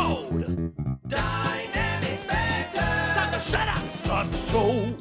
mode. Dynamic banter. Time to shut up and start the show.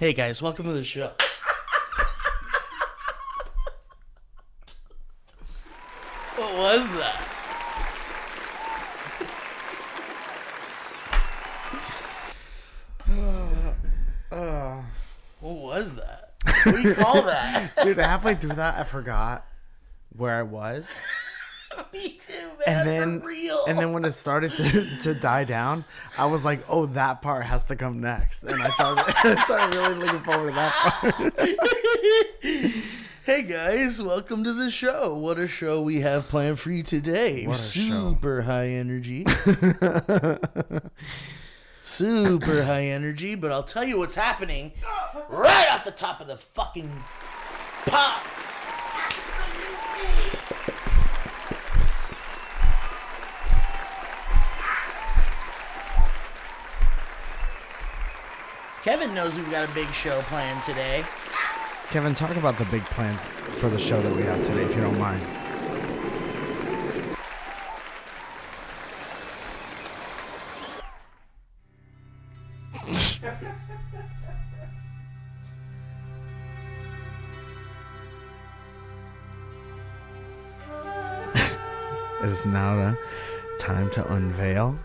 Hey guys, welcome to the show. What was that? What was that? What do you call that? Dude, halfway through that, I forgot where I was. Me too, man. For real. And then when it started to die down, I was like, "Oh, that part has to come next." And I started really looking forward to that part. Hey guys, welcome to the show. What a show we have planned for you today. What a Super high energy. Super high energy, but I'll tell you what's happening right off the top of the fucking pop. Absolutely. Kevin knows we've got a big show planned today. Kevin, talk about the big plans for the show that we have today, if you don't mind. It is now the time to unveil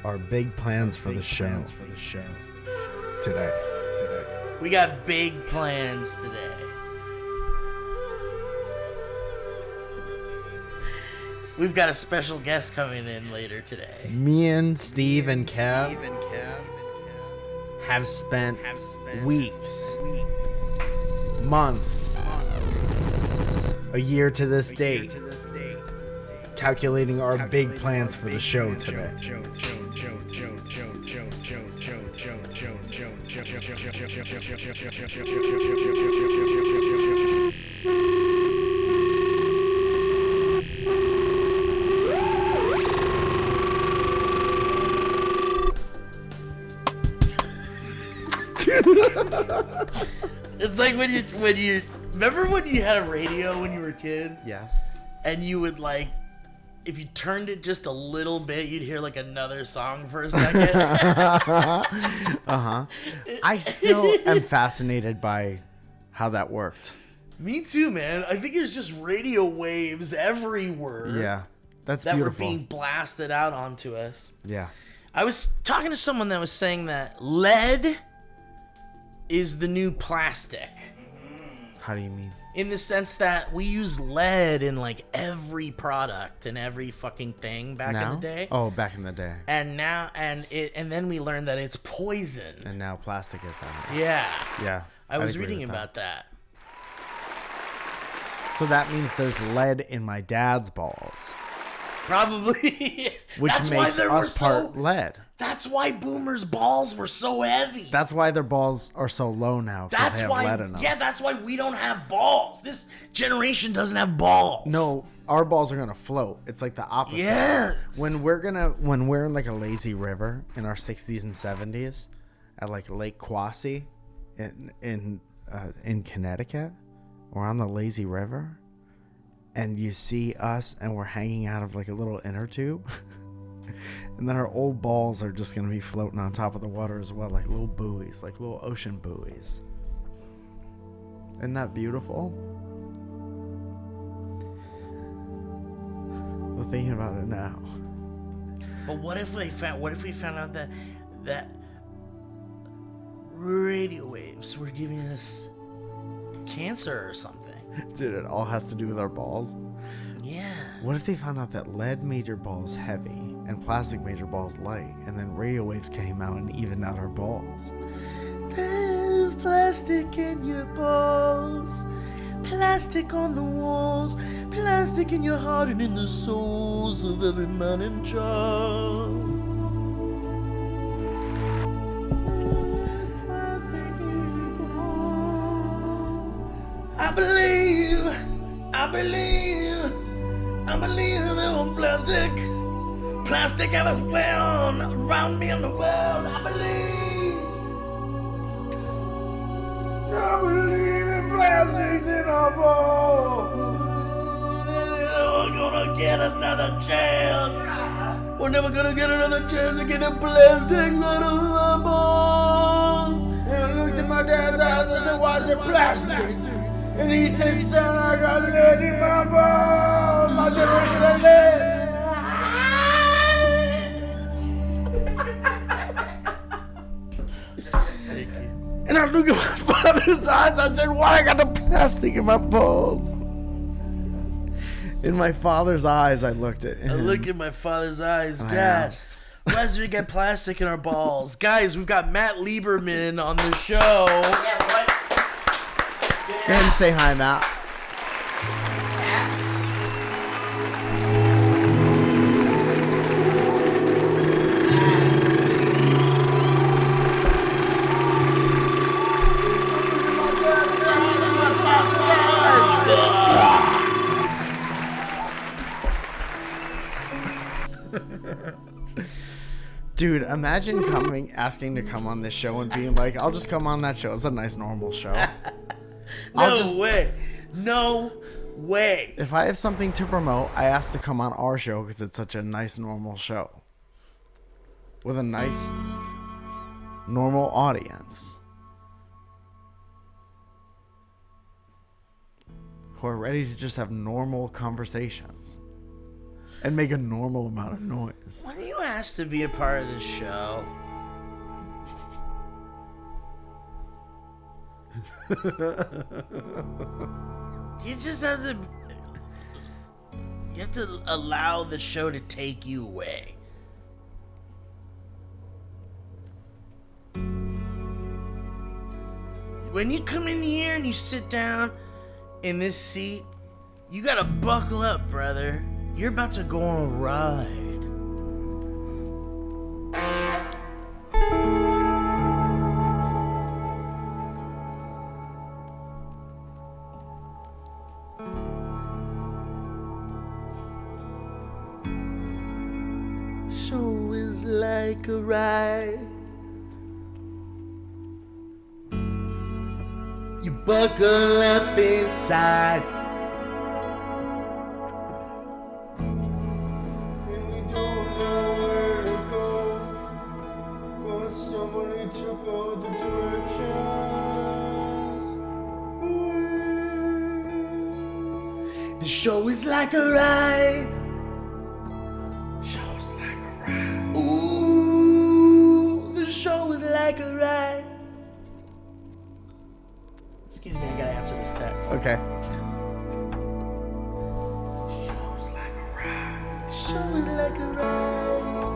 our big plans for the show today. We got big plans today. We've got a special guest coming in later today. Me and Steve and Kev have spent weeks, months, a year to this date, calculating our big plans for the show today. It's like when you remember when you had a radio when you were a kid? Yes. And you would like, if you turned it just a little bit, you'd hear like another song for a second. I still am fascinated by how that worked. Me too, man. I think there's just radio waves everywhere. Yeah, that's that beautiful. were being blasted out onto us. Yeah. I was talking to someone that was saying that lead is the new plastic. How do you mean? In the sense that we use lead in like every product and every fucking thing back in the day. Oh, back in the day. And then we learned that it's poison. And now plastic is that. Yeah. Yeah. I was reading about that. So that means there's lead in my dad's balls. Probably. Which makes us part lead. That's why boomers' balls were so heavy. That's why their balls are so low now. That's they have why. lead in them. Yeah, that's why we don't have balls. This generation doesn't have balls. No, our balls are gonna float. It's like the opposite. Yes. When we're in like a lazy river in our 60s and 70s, at like Lake Quasi, in Connecticut, we're on the lazy river, and you see us, and we're hanging out of like a little inner tube. And then our old balls are just going to be floating on top of the water as well, like little buoys, like little ocean buoys. Isn't that beautiful? We're thinking about it now. But what if we found out that radio waves were giving us cancer or something? Dude, it all has to do with our balls. Yeah. What if they found out that lead made your balls heavy and plastic made your balls light, and then radio waves came out and evened out our balls? There's plastic in your balls, plastic on the walls, plastic in your heart and in the souls of every man and child. Plastic in your balls. I believe there was plastic everywhere around me in the world. I believe in plastics in our balls. We're gonna get another chance. We're never gonna get another chance to get the plastics out of our balls. And I looked at my dad's eyes and said, "Why is it plastic?" And he said, "Son, I got lead in my balls. My generation has lead." Thank you. And I looked at my father's eyes. I said, "Why I got the plastic in my balls?" In my father's eyes, I looked at him. I look at my father's eyes. Dad, why does we get plastic in our balls? Guys, we've got Matt Lieberman on the show. Yeah, what? Go ahead and say hi, Matt. Dude, imagine asking to come on this show and being like, "I'll just come on that show. It's a nice, normal show." No way. If I have something to promote, I ask to come on our show because it's such a nice, normal show. With a nice, normal audience. Who are ready to just have normal conversations. And make a normal amount of noise. When you asked to be a part of this show, you just have to. You have to allow the show to take you away. When you come in here and you sit down in this seat, you gotta buckle up, brother. You're about to go on a ride. Show is like a ride. You buckle up inside. The show is like a ride. Show's like a ride. Ooh, the show is like a ride. Excuse me, I gotta answer this text. Okay. Show's like a ride. Show is like a ride.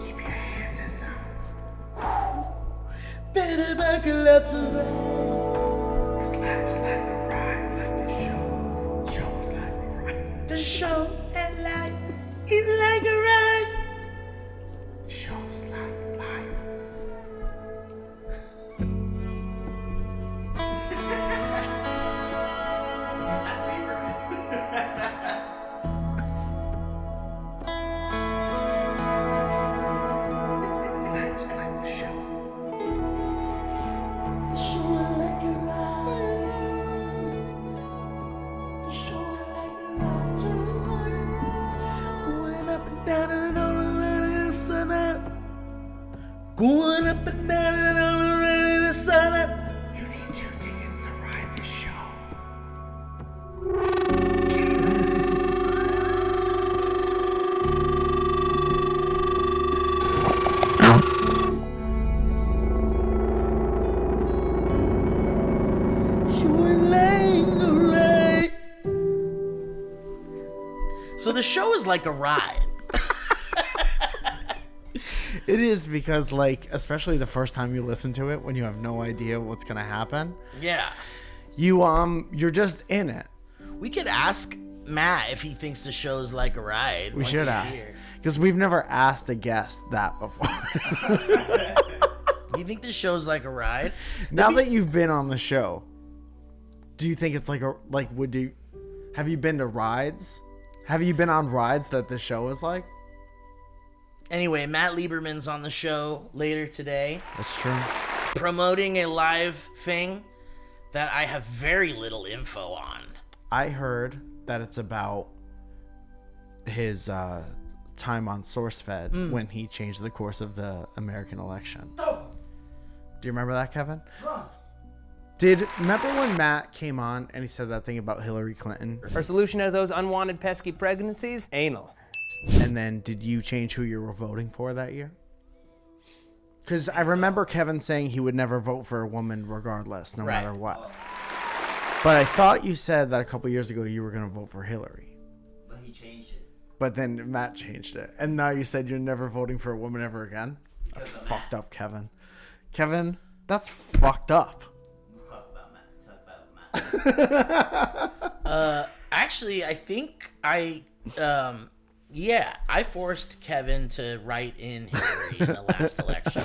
Keep your hands inside. Better buckle up the ride. 'Cause life's like a ride, like the show. Show's like a ride. The show and life is like a ride. Show's like life. Life's like the show. The show like a ride. The show like a ride. Going up and down and on the sun up. Going up and down and on the sun up. You need 2 tickets to ride the show. So the show is like a ride. It is because, like, especially the first time you listen to it, when you have no idea what's gonna happen, Yeah. you're just in it. We could ask Matt if he thinks the show's like a ride. We once should he's ask, here. because we've never asked a guest that before. You think the show's like a ride? Now that you've been on the show, do you think it's have you been to rides? Have you been on rides that the show is like? Anyway, Matt Lieberman's on the show later today, That's true. promoting a live thing that I have very little info on. I heard that it's about his time on SourceFed when he changed the course of the American election. Do you remember that, Kevin? Remember when Matt came on and he said that thing about Hillary Clinton? Our solution to those unwanted pesky pregnancies? Anal. And then did you change who you were voting for that year? Because I remember Kevin saying he would never vote for a woman regardless, no Right. matter what. But I thought you said that a couple years ago you were going to vote for Hillary. But he changed it. But then Matt changed it. And now you said you're never voting for a woman ever again? That's fucked up, Kevin. Kevin, that's fucked up. Talk about Matt. Actually, I think I forced Kevin to write in Hillary in the last election.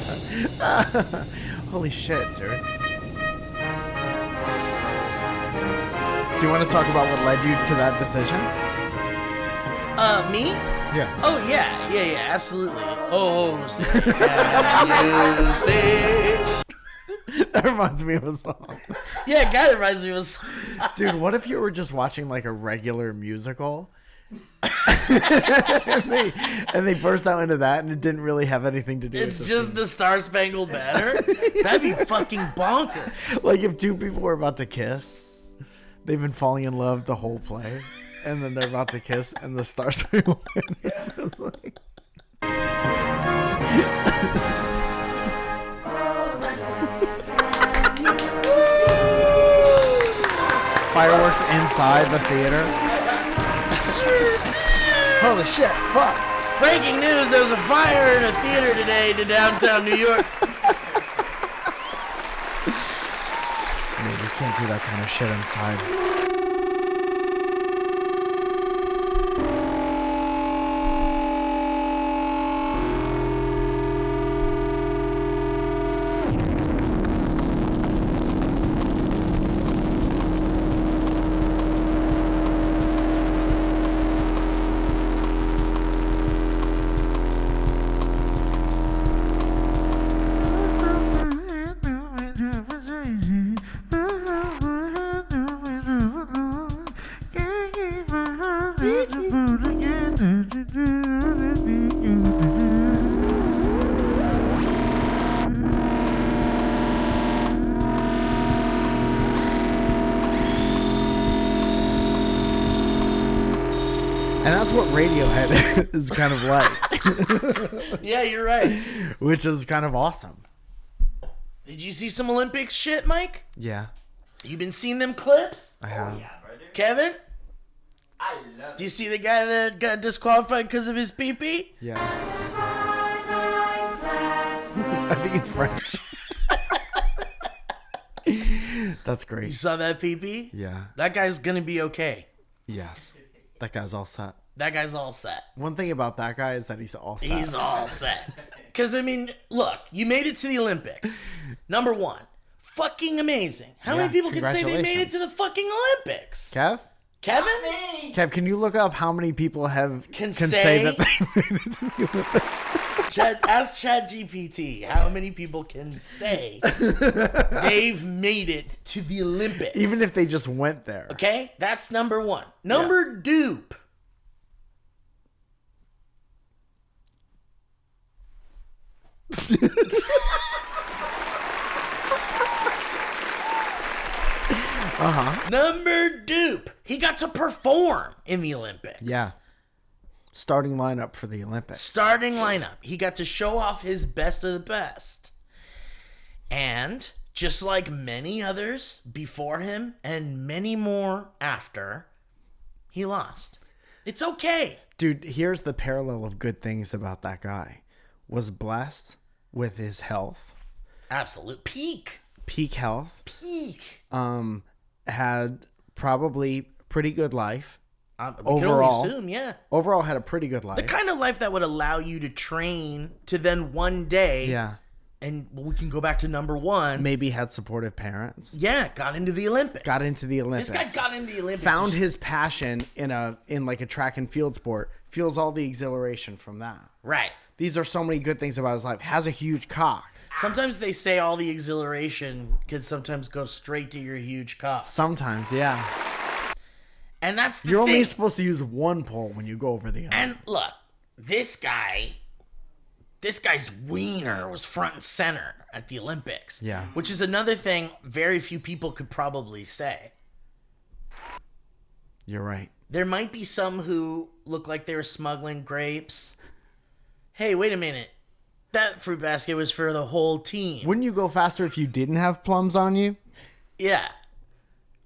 Holy shit, dude. Do you want to talk about what led you to that decision? Me? Yeah. Oh, yeah, absolutely. Oh, say, can you say? That reminds me of a song. Yeah, it kind of reminds me of a song. Dude, what if you were just watching like a regular musical and they burst out into that and it didn't really have anything to do It's with just the Star Spangled Banner? That'd be fucking bonkers. like if two people were about to kiss, they've been falling in love the whole play, and then they're about to kiss and the Star Spangled Banner is like... Fireworks inside the theater. Holy shit, fuck. Breaking news, there was a fire in a theater today in downtown New York. Maybe you can't do that kind of shit inside. And that's what Radiohead is kind of like. Yeah, you're right. Which is kind of awesome. Did you see some Olympics shit, Mike? Yeah. You been seeing them clips? I have. Yeah, brother. Kevin? I love Do you see the guy that got disqualified because of his pee-pee? Yeah. I think it's French. That's You great. saw that pee-pee? Yeah. That guy's gonna be okay. Yes. That guy's all set. That guy's all set. One thing about that guy is that he's all set. He's all set. Because, I mean, look, you made it to the Olympics. Number one. Fucking amazing. How many Yeah, people can say they made it congratulations. to the fucking Olympics? Kev? Kevin? Kev, can you look up how many people Can say say- that they made it to the Olympics? Ask ChatGPT how many people can say they've made it to the Olympics. Even if they just went there. Okay? That's number one. Number dupe. Number dupe. He got to perform in the Olympics. Yeah. Starting lineup for the Olympics. Starting lineup. He got to show off his best of the best. And just like many others before him and many more after, he lost. It's okay. Dude, here's the parallel of good things about that guy. Was blessed with his health. Absolute peak. Peak health. Peak. Had probably pretty good life. We can Overall. only assume, yeah. Overall had a pretty good life. The kind of life that would allow you to train to then one day, Yeah. and we can go back to number one. Maybe had supportive parents. Yeah, got into the Olympics. Got into the Olympics. This guy got into the Olympics. Found his passion in like a track and field sport. Feels all the exhilaration from that. Right. These are so many good things about his life. Has a huge cock. Sometimes they say all the exhilaration can sometimes go straight to your huge cock. Sometimes, yeah. And that's the You're thing. only supposed to use one pole when you go over the other. And look, this guy's wiener was front and center at the Olympics. Yeah. Which is another thing very few people could probably say. You're right. There might be some who look like they were smuggling grapes. Hey, wait a minute. That fruit basket was for the whole team. Wouldn't you go faster if you didn't have plums on you? Yeah.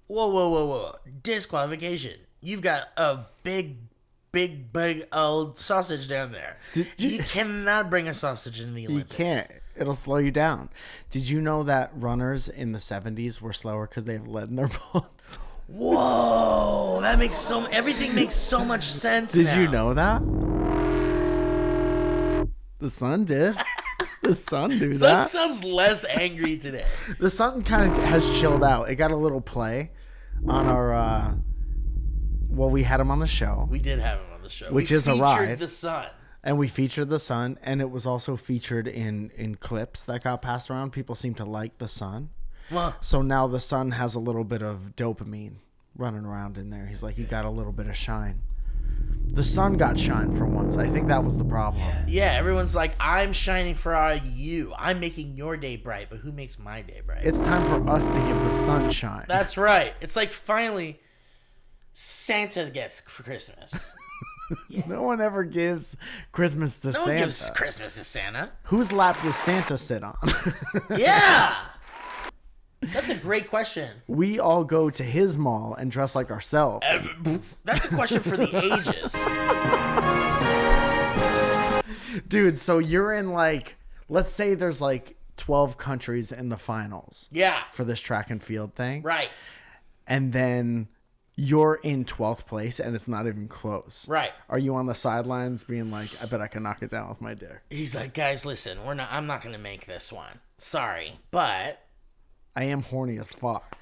Whoa. Disqualification. You've got a big old sausage down there. You cannot bring a sausage in the You Olympics. can't. It'll slow you down. Did you know that runners in the 70s were slower because they have lead in their bones? Whoa, everything makes so much sense. Did now. you know that? The sun did. The sun do Sun that. sounds less angry today. The sun kind of has chilled out. It got a little play on our. Well, we had him on the show, We did have him on the show. Which We is a featured ride. The sun. and we featured the sun, and it was also featured in clips that got passed around. People seem to like the sun, Well, so now the sun has a little bit of dopamine running around in there. He's like, he got a little bit of shine. The sun got shine for once. I think that was the problem. yeah, everyone's like, I'm shining for you. I'm making your day bright, but who makes my day bright? It's time for us to give the sunshine. That's right. It's like finally Santa gets Christmas. No one ever gives Christmas to No Santa. one gives Christmas to Santa. Whose lap does Santa sit on? Yeah. That's a great question. We all go to his mall and dress like ourselves. That's a question for the ages. Dude, so you're in like, let's say there's like 12 countries in the finals Yeah. for this track and field thing. Right. And then you're in 12th place and it's not even close. Right. Are you on the sidelines being like, I bet I can knock it down with my dick? He's like, guys, listen, I'm not gonna make this one. Sorry. But I am horny as fuck.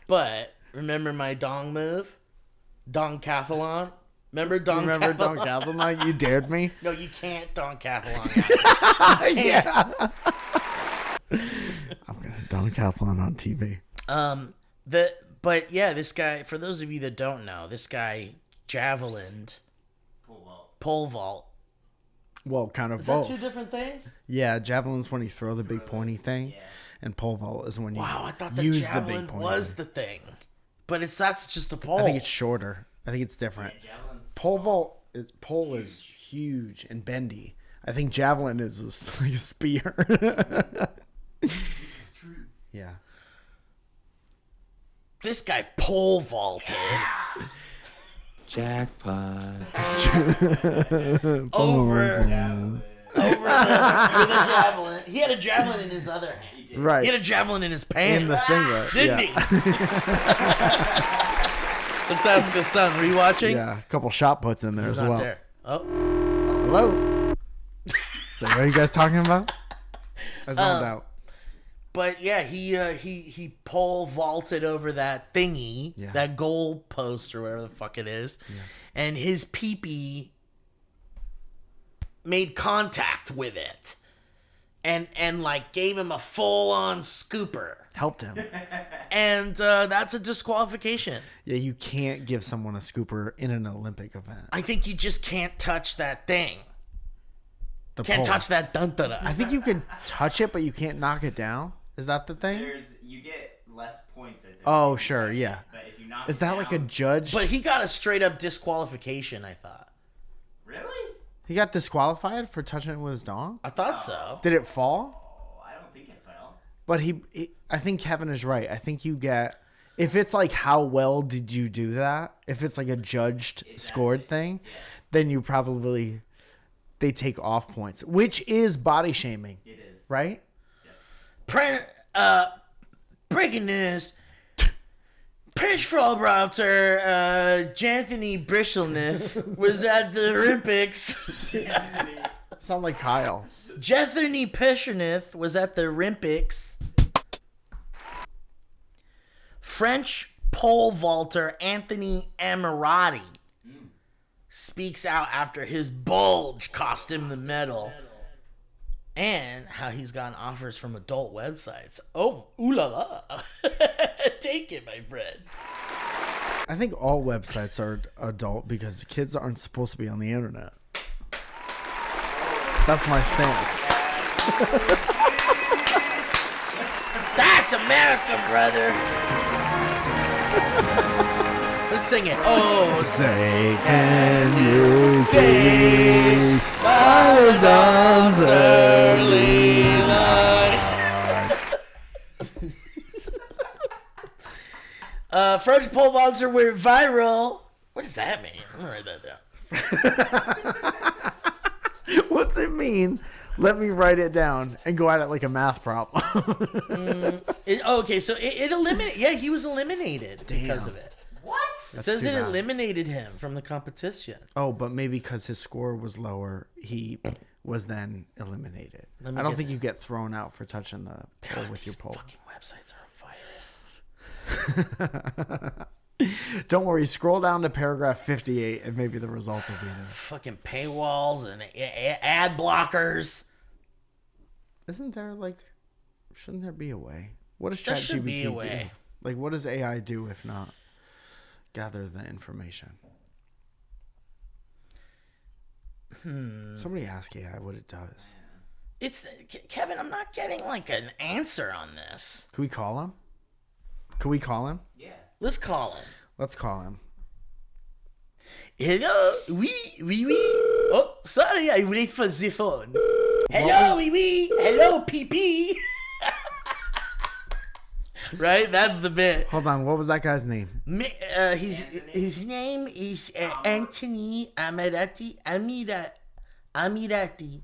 remember my dong move? Donkathlon? Remember Remember Donkathlon? Donkathlon? You dared me? No, you can't Donkathlon. Yeah. I'm going to Donkathlon on TV. But yeah, this guy, for those of you that don't know, this guy javelined, pole vault. Well, kind of Is both. that two different things? Yeah, javelin's when you throw the big pointy thing, and pole vault is when you Wow, I thought the use the javelin big pointy was thing. the thing. But that's just a pole. I think it's shorter. I think it's different. Pole vault pole is huge and bendy. I think javelin is like a spear. This is true. Yeah. This guy pole vaulted Jackpot. over with a javelin. He had a javelin in his other hand. Right. He had a javelin in his pants. In the singlet. Didn't yeah. he? Let's ask his son. Were you watching? Yeah, a couple shot puts in there He's as not well. there. Oh. Hello. So what are you guys talking about? I zoned out. But yeah, he pole vaulted over that thingy, that goal post or whatever the fuck it is, and his pee-pee made contact with it, and like gave him a full-on scooper, Helped him. and that's a disqualification. Yeah, you can't give someone a scooper in an Olympic event. I think you just can't touch that thing. The Can't pole. touch that dun-da-da. I think you can touch it, but you can't knock it down. Is that the thing? You get less points. I think, Oh, sure, yeah. But if you knock Is it that like a down- judge? But he got a straight-up disqualification, I thought. Really? He got disqualified for touching it with his dong? I thought so. Did it fall? Oh, I don't think it fell. But I think Kevin is right. I think you get, if it's like how well did you do that, if it's like a judged scored thing, then you probably, they take off points, which is body shaming. It is. Right? Breaking news. British Fraubrauter, Janthony Brishelnith was at the Olympics. Sound like Kyle. Janthony Brishelnith was at the Olympics. French pole vaulter Anthony Ammirati speaks out after his bulge cost him the medal. And how he's gotten offers from adult websites. Oh, ooh la la. Take it, my friend. I think all websites are adult because kids aren't supposed to be on the internet. That's my stance. That's America, brother. Let's sing it. Oh, Say, can you say by the dawn's early light. French pole vaulter went viral. What does that mean? I'm gonna write that down. What's it mean? Let me write it down and go at it like a math problem. Okay, so it eliminated. Yeah, he was eliminated because of it. What? It says too it bad. eliminated him from the competition. Oh, but maybe because his score was lower, he was then eliminated. Let me I don't get think that. you get thrown out for touching the pole with your pole. Fucking websites are a virus. Don't worry, scroll down to paragraph 58 and maybe the results will be there. Fucking paywalls and ad blockers. Isn't there like, shouldn't there be a way? What does There should be ChatGPT a do? way. Like, what does AI do if not gather the information? Somebody ask AI what it does. It's Kevin. I'm not getting like an answer on this. Can we call him? Can we call him? Yeah. Let's call him. Let's call him. Hello, oui. Oh, sorry, I wait for the phone. Hello, oui. Hello, PP. Right, that's the bit. Hold on, what was that guy's name? His name is Anthony Amirati. Amirati. Here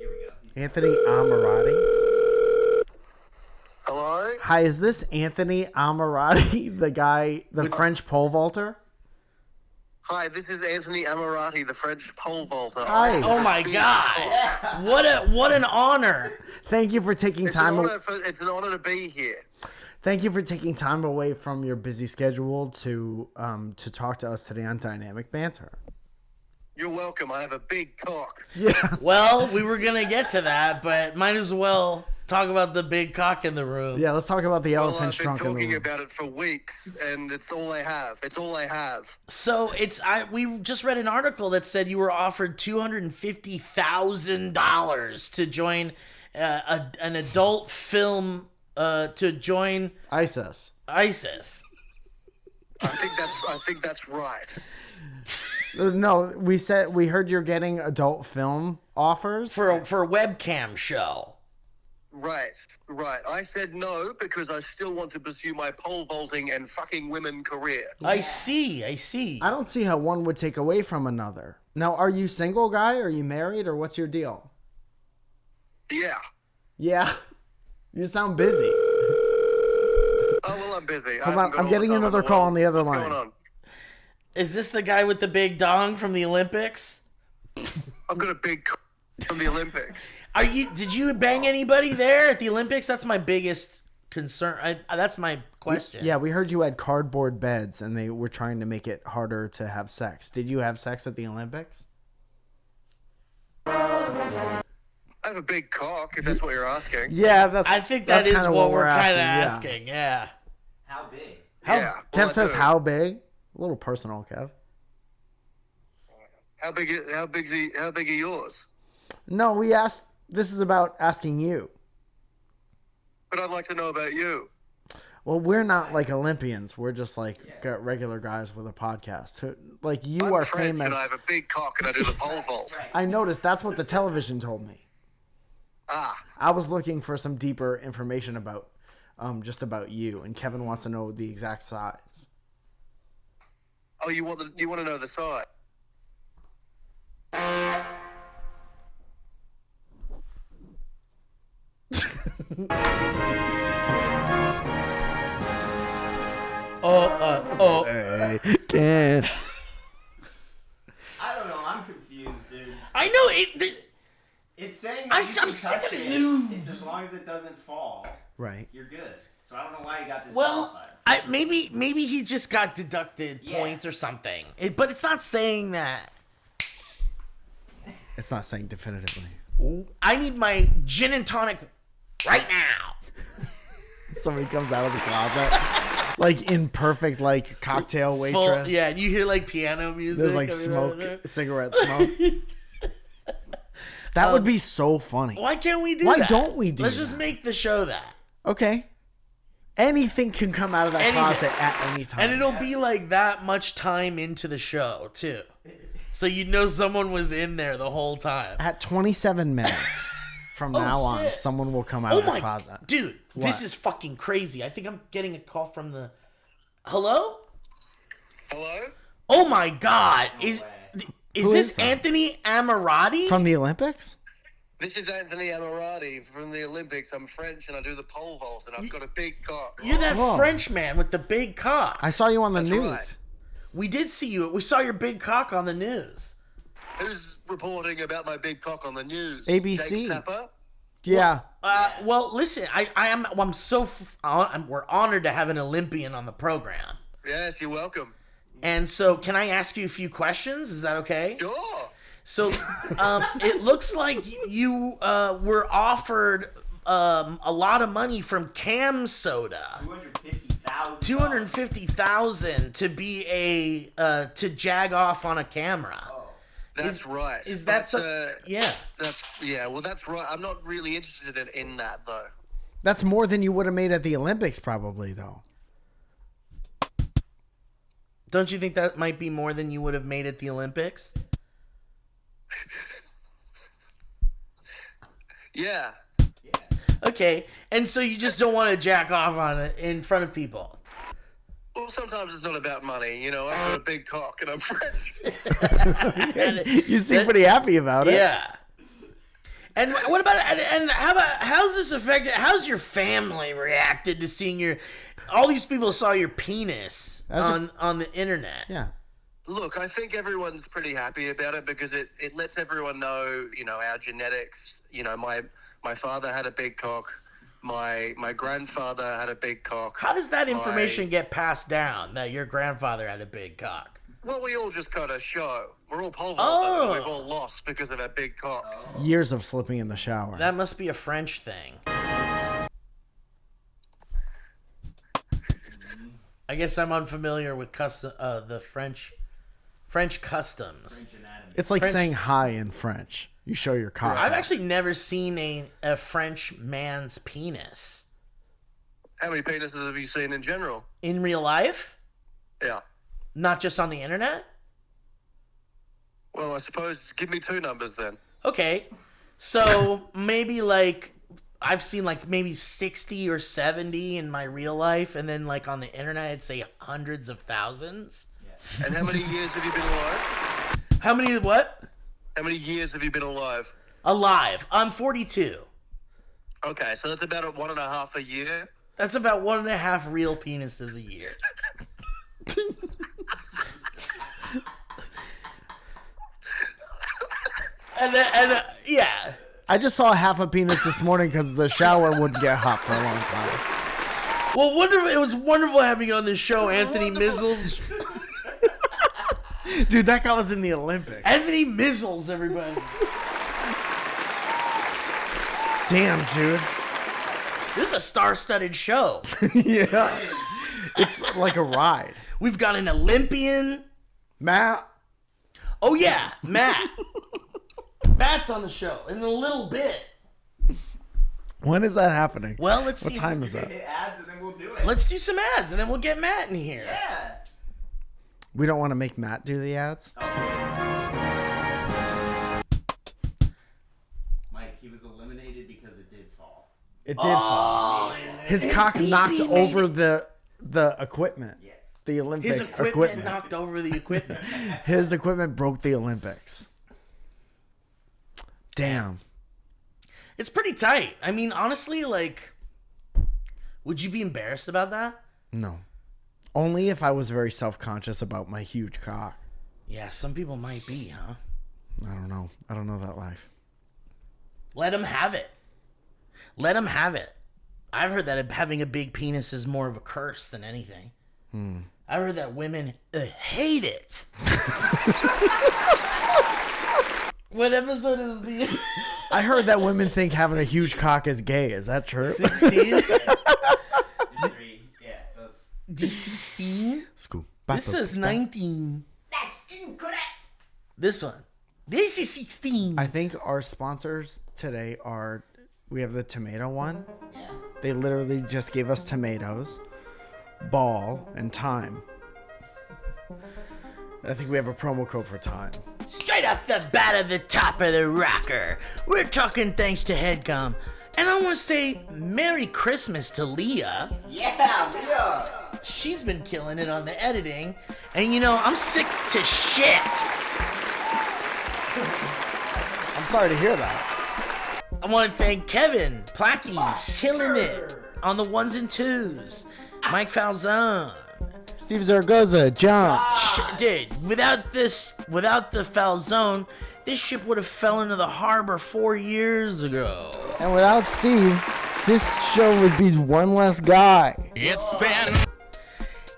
we go. Anthony Ammirati. Hello? Hi, is this Anthony Ammirati, the guy, the French pole vaulter? Hi, this is Anthony Ammirati, the French pole vaulter. Hi. Oh my God! What an honor. Thank you for taking time. It's an honor to be here. Thank you for taking time away from your busy schedule to talk to us today on Dynamic Banter. You're welcome. I have a big cock. Yeah. Well, we were gonna get to that, but might as well talk about the big cock in the room. Yeah, let's talk about the Well, elephant's I've been trunk in the talking room. about it for weeks, and it's all I have. It's all I have. So we just read an article that said you were offered $250,000 to join an adult film to join ISIS. ISIS. I think that's right. No, we heard you're getting adult film offers. For a webcam show. Right. Right. I said no because I still want to pursue my pole vaulting and fucking women career. I see. I don't see how one would take away from another. Now, are you single, guy? Are you married, or what's your deal? Yeah. Yeah. You sound busy. Oh, well, I'm busy. Hold on, I'm getting another call on the other What's line. going on? Is this the guy with the big dong from the Olympics? I've got a big from the Olympics. Did you bang anybody there at the Olympics? That's my biggest concern. That's my question. Yeah, we heard you had cardboard beds, and they were trying to make it harder to have sex. Did you have sex at the Olympics? I have a big cock, if that's what you're asking. Yeah, I think that is kinda what we're kind of yeah. asking. Yeah. How big? Yeah. Kev well, I says do. how big? A little personal, Kev. How big are yours? No, we asked. This is about asking you. But I'd like to know about you. Well, we're not like Olympians. We're just like regular guys with a podcast. Like you I'm are French, famous. and I have a big cock, and I do the pole vault. I noticed that's what the television told me. Ah. I was looking for some deeper information about, just about you, and Kevin wants to know the exact size. Oh, you want to know the size? Ken. I don't know. I'm confused, dude. I know it. It's saying I'm that you can sick touch of the it. news. It's as long as it doesn't fall, Right. you're good. So I don't know why you got this. Well, maybe he just got deducted points or something. But it's not saying that. It's not saying definitively. I need my gin and tonic right now. Somebody comes out of the closet, like in perfect like cocktail waitress. Full, yeah, and you hear like piano music. There's like coming out of there. smoke, cigarette smoke. That would be so funny. Why can't we do Why that? don't we do Let's that? just make the show that. Okay. Anything can come out of that Anything. closet at any time. And it'll be like that much time into the show, too. So you'd know someone was in there the whole time. At 27 minutes from now on, shit. someone will come out Oh of the my... closet. Dude, this What? is fucking crazy. I think I'm getting a call from the... Hello? Hello? Oh my god. Is Who this is that? Anthony Ammirati? From the Olympics? This is Anthony Ammirati from the Olympics. I'm French, and I do the pole vault, and I've got a big cock. You're that Whoa. French man with the big cock. I saw you on the That's news. right. We did see you. We saw your big cock on the news. Who's reporting about my big cock on the news? ABC. Jake Tapper? Yeah. Well, listen, I'm so we're honored to have an Olympian on the program. Yes, you're welcome. And so, can I ask you a few questions? Is that okay? Sure. So, it looks like you were offered a lot of money from Cam Soda, $250,000. $250,000 to be to jag off on a camera. That's right. Is that yeah? Well, that's right. I'm not really interested in that though. That's more than you would have made at the Olympics, probably, though. Don't you think that might be more than you would have made at the Olympics? Yeah. Okay, and so you just don't want to jack off on it in front of people. Well, sometimes it's not about money. You know, I've got a big cock and I'm French. You seem pretty happy about it. Yeah. And what about and how's this affected? How's your family reacted to seeing all these people saw your penis on the internet? Yeah. Look, I think everyone's pretty happy about it because it lets everyone know, you know, our genetics. You know, my father had a big cock. My grandfather had a big cock. How does that information get passed down that your grandfather had a big cock? Well, we all just kind of show. We're all pole vaulters. Oh. We've all lost because of our big cocks. Years of slipping in the shower. That must be a French thing. I guess I'm unfamiliar with the French customs. It's like French- saying hi in French. You show your cock. I've actually never seen a French man's penis. How many penises have you seen in general? In real life? Yeah. Not just on the internet? Well, I suppose give me two numbers then. Okay. So maybe like I've seen like maybe 60 or 70 in my real life, and then like on the internet, I'd say hundreds of thousands. And how many years have you been alive? How many? What? How many years have you been alive? Alive. I'm 42. Okay, so that's about 1.5 a year. That's about 1.5 real penises a year. Yeah. I just saw half a penis this morning because the shower wouldn't get hot for a long time. Well, wonderful. It was wonderful having you on this show, Anthony Mizzles. Dude, that guy was in the Olympics. Anthony Mizzles, everybody. Damn, dude. This is a star-studded show. Yeah. It's like a ride. We've got an Olympian. Matt. Oh, yeah, Matt. Matt's on the show in a little bit. When is that happening? Well, let's see. What time is that? Hit ads and then we'll do it. Let's do some ads, and then we'll get Matt in here. Yeah. We don't want to make Matt do the ads? Mike, he was eliminated because it did fall. It did fall. His cock knocked over the equipment. Yeah. The Olympic His equipment knocked over the equipment. His equipment broke the Olympics. Damn. It's pretty tight. I mean, honestly, like, would you be embarrassed about that? No. Only if I was very self-conscious about my huge cock. Yeah, some people might be, huh? I don't know. I don't know that life. Let them have it. Let them have it. I've heard that having a big penis is more of a curse than anything. I've heard that women hate it. What episode is the... I heard that women think having a huge cock is gay. Is that true? 16? There's 3. Yeah, those. D16? School. This is 19. That's incorrect. This one. This is 16. I think our sponsors today are... We have the tomato one. Yeah. They literally just gave us tomatoes, ball, and time. I think we have a promo code for time. Straight off the bat of the top of the rocker, we're talking thanks to Headgum. And I want to say Merry Christmas to Leah. Yeah, Leah. She's been killing it on the editing. And you know, I'm sick to shit. I'm sorry to hear that. I want to thank Kevin, Plachy, killing it on the 1s and 2s. Mike Falzone. Steve Zaragoza, John. Dude, without the Falzone, this ship would have fell into the harbor 4 years ago. And without Steve, this show would be one less guy. It's been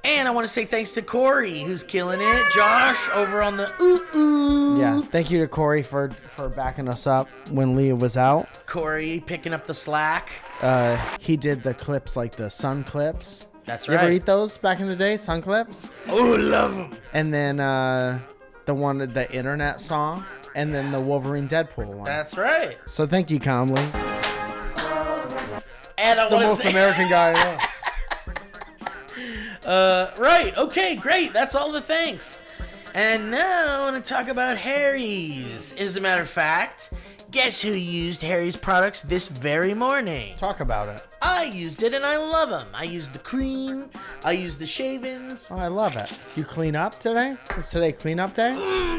And I want to say thanks to Corey, who's killing it. Josh over on the ooh. Yeah, thank you to Corey for backing us up when Leah was out. Corey picking up the slack. He did the clips, like the sun clips. That's You ever right. eat those back in the day, sun clips? Oh, love them. And then the internet song, and then the Wolverine Deadpool one. That's right. So thank you, Comley. And I The want most to say, American guy I know. right. Okay, great. That's all the thanks. And now I want to talk about Harry's. As a matter of fact, guess who used Harry's products this very morning? Talk about it. I used it and I love them. I used the cream. I used the shavings. Oh, I love it. You clean up today? Is today cleanup day?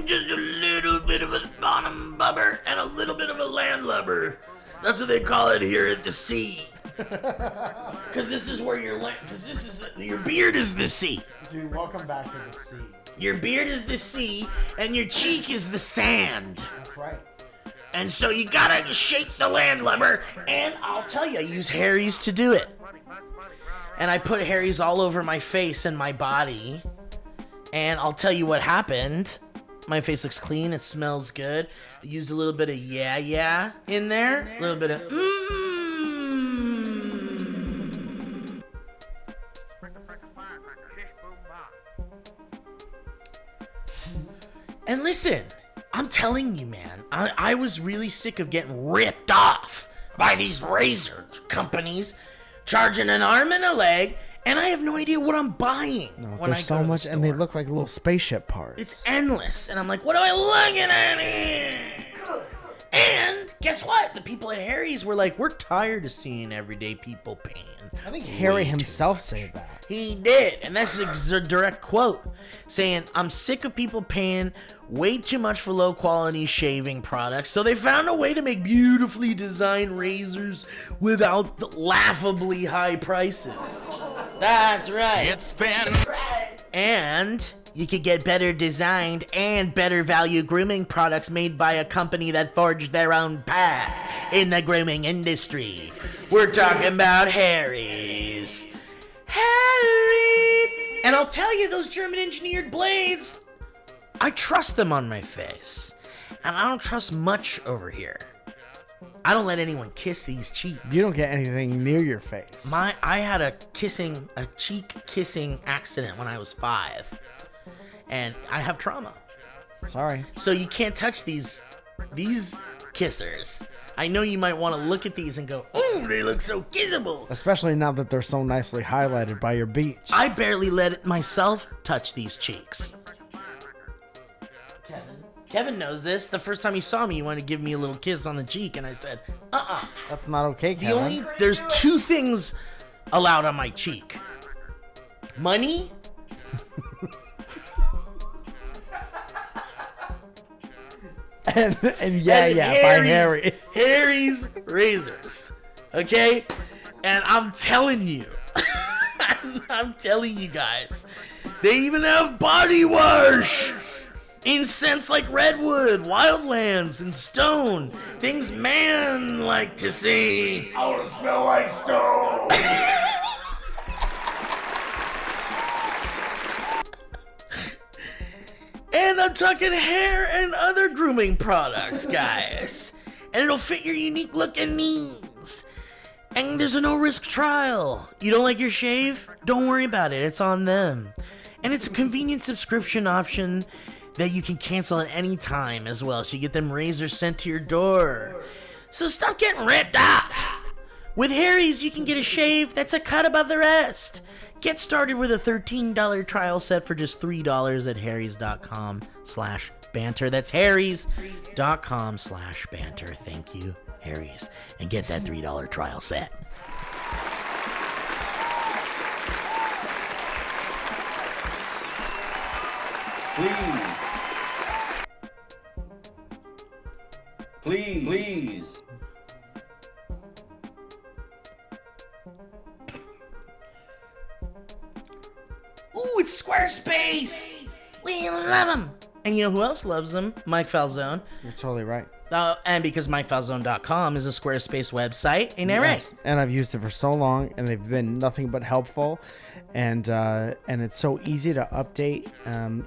Just a little bit of a bottom bubber and a little bit of a landlubber. That's what they call it here at the sea. Because this is where your beard is the sea. Dude, welcome back to the sea. Your beard is the sea, and your cheek is the sand. That's right. And so you gotta shake the landlubber, and I'll tell you, I use Harry's to do it. And I put Harry's all over my face and my body, and I'll tell you what happened. My face looks clean, it smells good. I used a little bit of yeah in there, a little bit of And listen, I'm telling you, man, I was really sick of getting ripped off by these razor companies, charging an arm and a leg, and I have no idea what I'm buying. No, when I there's go so to the much, and they store. look like little spaceship parts. It's endless, and I'm like, what am I looking at here? And guess what? The people at Harry's were like, we're tired of seeing everyday people paying. I think Harry himself said that. He did, and that's a direct quote, saying, I'm sick of people paying way too much for low quality shaving products, so they found a way to make beautifully designed razors without laughably high prices. That's right. It's been And you could get better designed and better value grooming products made by a company that forged their own path in the grooming industry. We're talking about Harry's. Harry! And I'll tell you, those German engineered blades, I trust them on my face. And I don't trust much over here. I don't let anyone kiss these cheeks. You don't get anything near your face. I had a cheek kissing accident when I was 5. And I have trauma. Sorry. So you can't touch these kissers. I know you might want to look at these and go, ooh, they look so kissable. Especially now that they're so nicely highlighted by your beach. I barely let myself touch these cheeks. Kevin knows this. The first time he saw me, he wanted to give me a little kiss on the cheek, and I said, That's not okay, Kevin. There's 2 things allowed on my cheek. Money and by Harry's. Harry's razors. Okay? And I'm telling you, I'm telling you guys, they even have body wash in scents like redwood, wildlands, and stone. Things man like to see. I want to smell like stone. And I'm talking hair and other grooming products, guys. And it'll fit your unique look and needs. And there's a no-risk trial. You don't like your shave? Don't worry about it. It's on them. And it's a convenient subscription option that you can cancel at any time as well. So you get them razors sent to your door. So stop getting ripped off. With Harry's, you can get a shave that's a cut above the rest. Get started with a $13 trial set for just $3 at harrys.com/banter. That's harrys.com/banter. Thank you, Harry's. And get that $3 trial set. Please. Ooh, it's Squarespace! We love them! And you know who else loves them? Mike Falzone. You're totally right. And because MikeFalzone.com is a Squarespace website, ain't that right? And I've used it for so long, and they've been nothing but helpful. And it's so easy to update.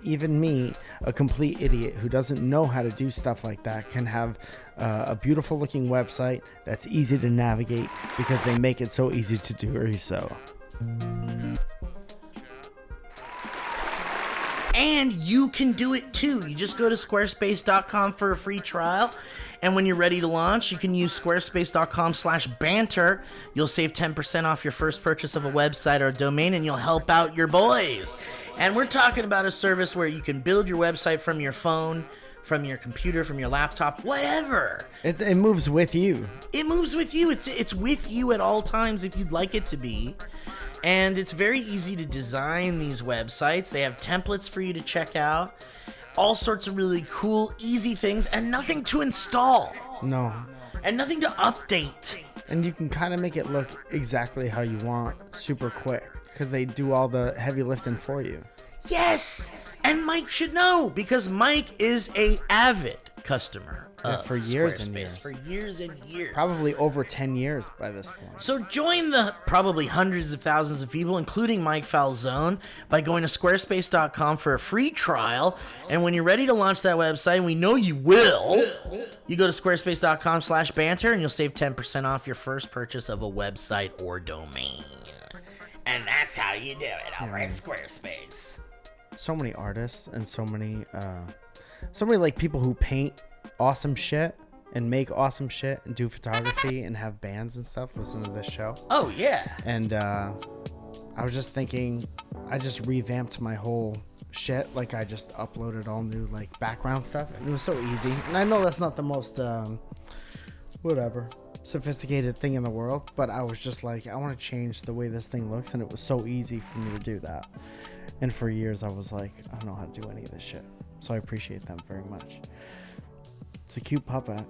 Even me, a complete idiot who doesn't know how to do stuff like that, can have a beautiful looking website that's easy to navigate because they make it so easy to do so. And you can do it too. You just go to squarespace.com for a free trial. And when you're ready to launch, you can use squarespace.com/banter. You'll save 10% off your first purchase of a website or a domain, and you'll help out your boys. And we're talking about a service where you can build your website from your phone, from your computer, from your laptop, whatever. It moves with you. It moves with you. It's with you at all times if you'd like it to be. And it's very easy to design these websites. They have templates for you to check out. All sorts of really cool, easy things, and nothing to install. No. And nothing to update. And you can kind of make it look exactly how you want, super quick, because they do all the heavy lifting for you. Yes! And Mike should know, because Mike is a avid customer of for years and Squarespace. years. For years and years. Probably over 10 years by this point. So join the probably hundreds of thousands of people, including Mike Falzone, by going to squarespace.com for a free trial. And when you're ready to launch that website, and we know you will, you go to squarespace.com/banter and you'll save 10% off your first purchase of a website or domain. And that's how you do it over at Squarespace. So many artists and so many like people who paint awesome shit and make awesome shit and do photography and have bands and stuff listen to this show. Oh yeah. And I was just thinking, I just revamped my whole shit. Like I just uploaded all new like background stuff, and it was so easy. And I know that's not the most whatever, sophisticated thing in the world. But I was just like, I want to change the way this thing looks, and it was so easy for me to do that. And for years, I was like, I don't know how to do any of this shit. So I appreciate them very much. It's a cute puppet.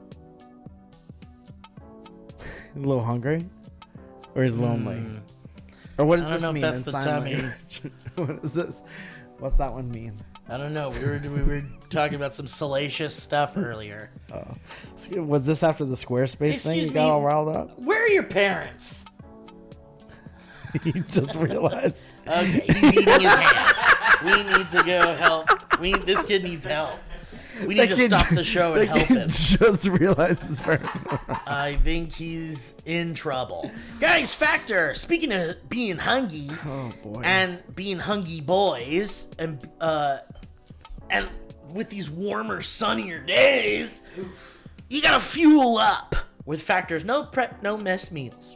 A little hungry, or he's lonely, or what does I don't this know if mean that's in the sign tummy. language? What is this? What's that one mean? I don't know. We were talking about some salacious stuff earlier. Was this after the Squarespace thing? Excuse You got me? all riled up. Where are your parents? You just realized. Okay, he's eating his hand. We need to go help. This kid needs help. We need to stop the show and help him. Just realized his parents. I think he's in trouble. Guys, Factor, speaking of being hungry Oh boy. and being hungry boys and with these warmer, sunnier days, you gotta fuel up with Factor's no prep, no mess meals.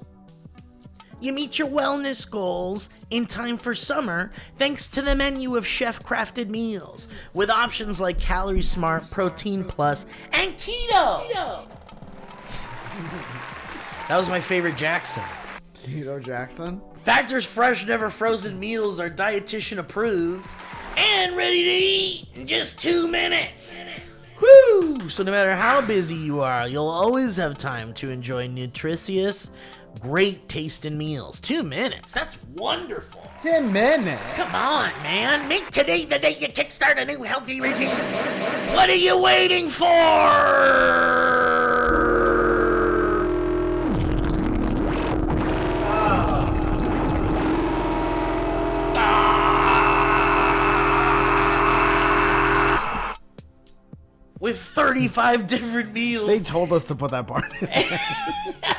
You meet your wellness goals in time for summer thanks to the menu of chef-crafted meals with options like Calorie Smart, Protein Plus, and Keto. That was my favorite Jackson. Keto Jackson. Factor's fresh, never frozen meals are dietitian approved and ready to eat in just 2 minutes. Woo! So no matter how busy you are, you'll always have time to enjoy nutritious, great tasting meals. 2 minutes. That's wonderful. 10 minutes. Come on, man. Make today the day you kickstart a new healthy routine. What are you waiting for? With 35 different meals. They told us to put that part in.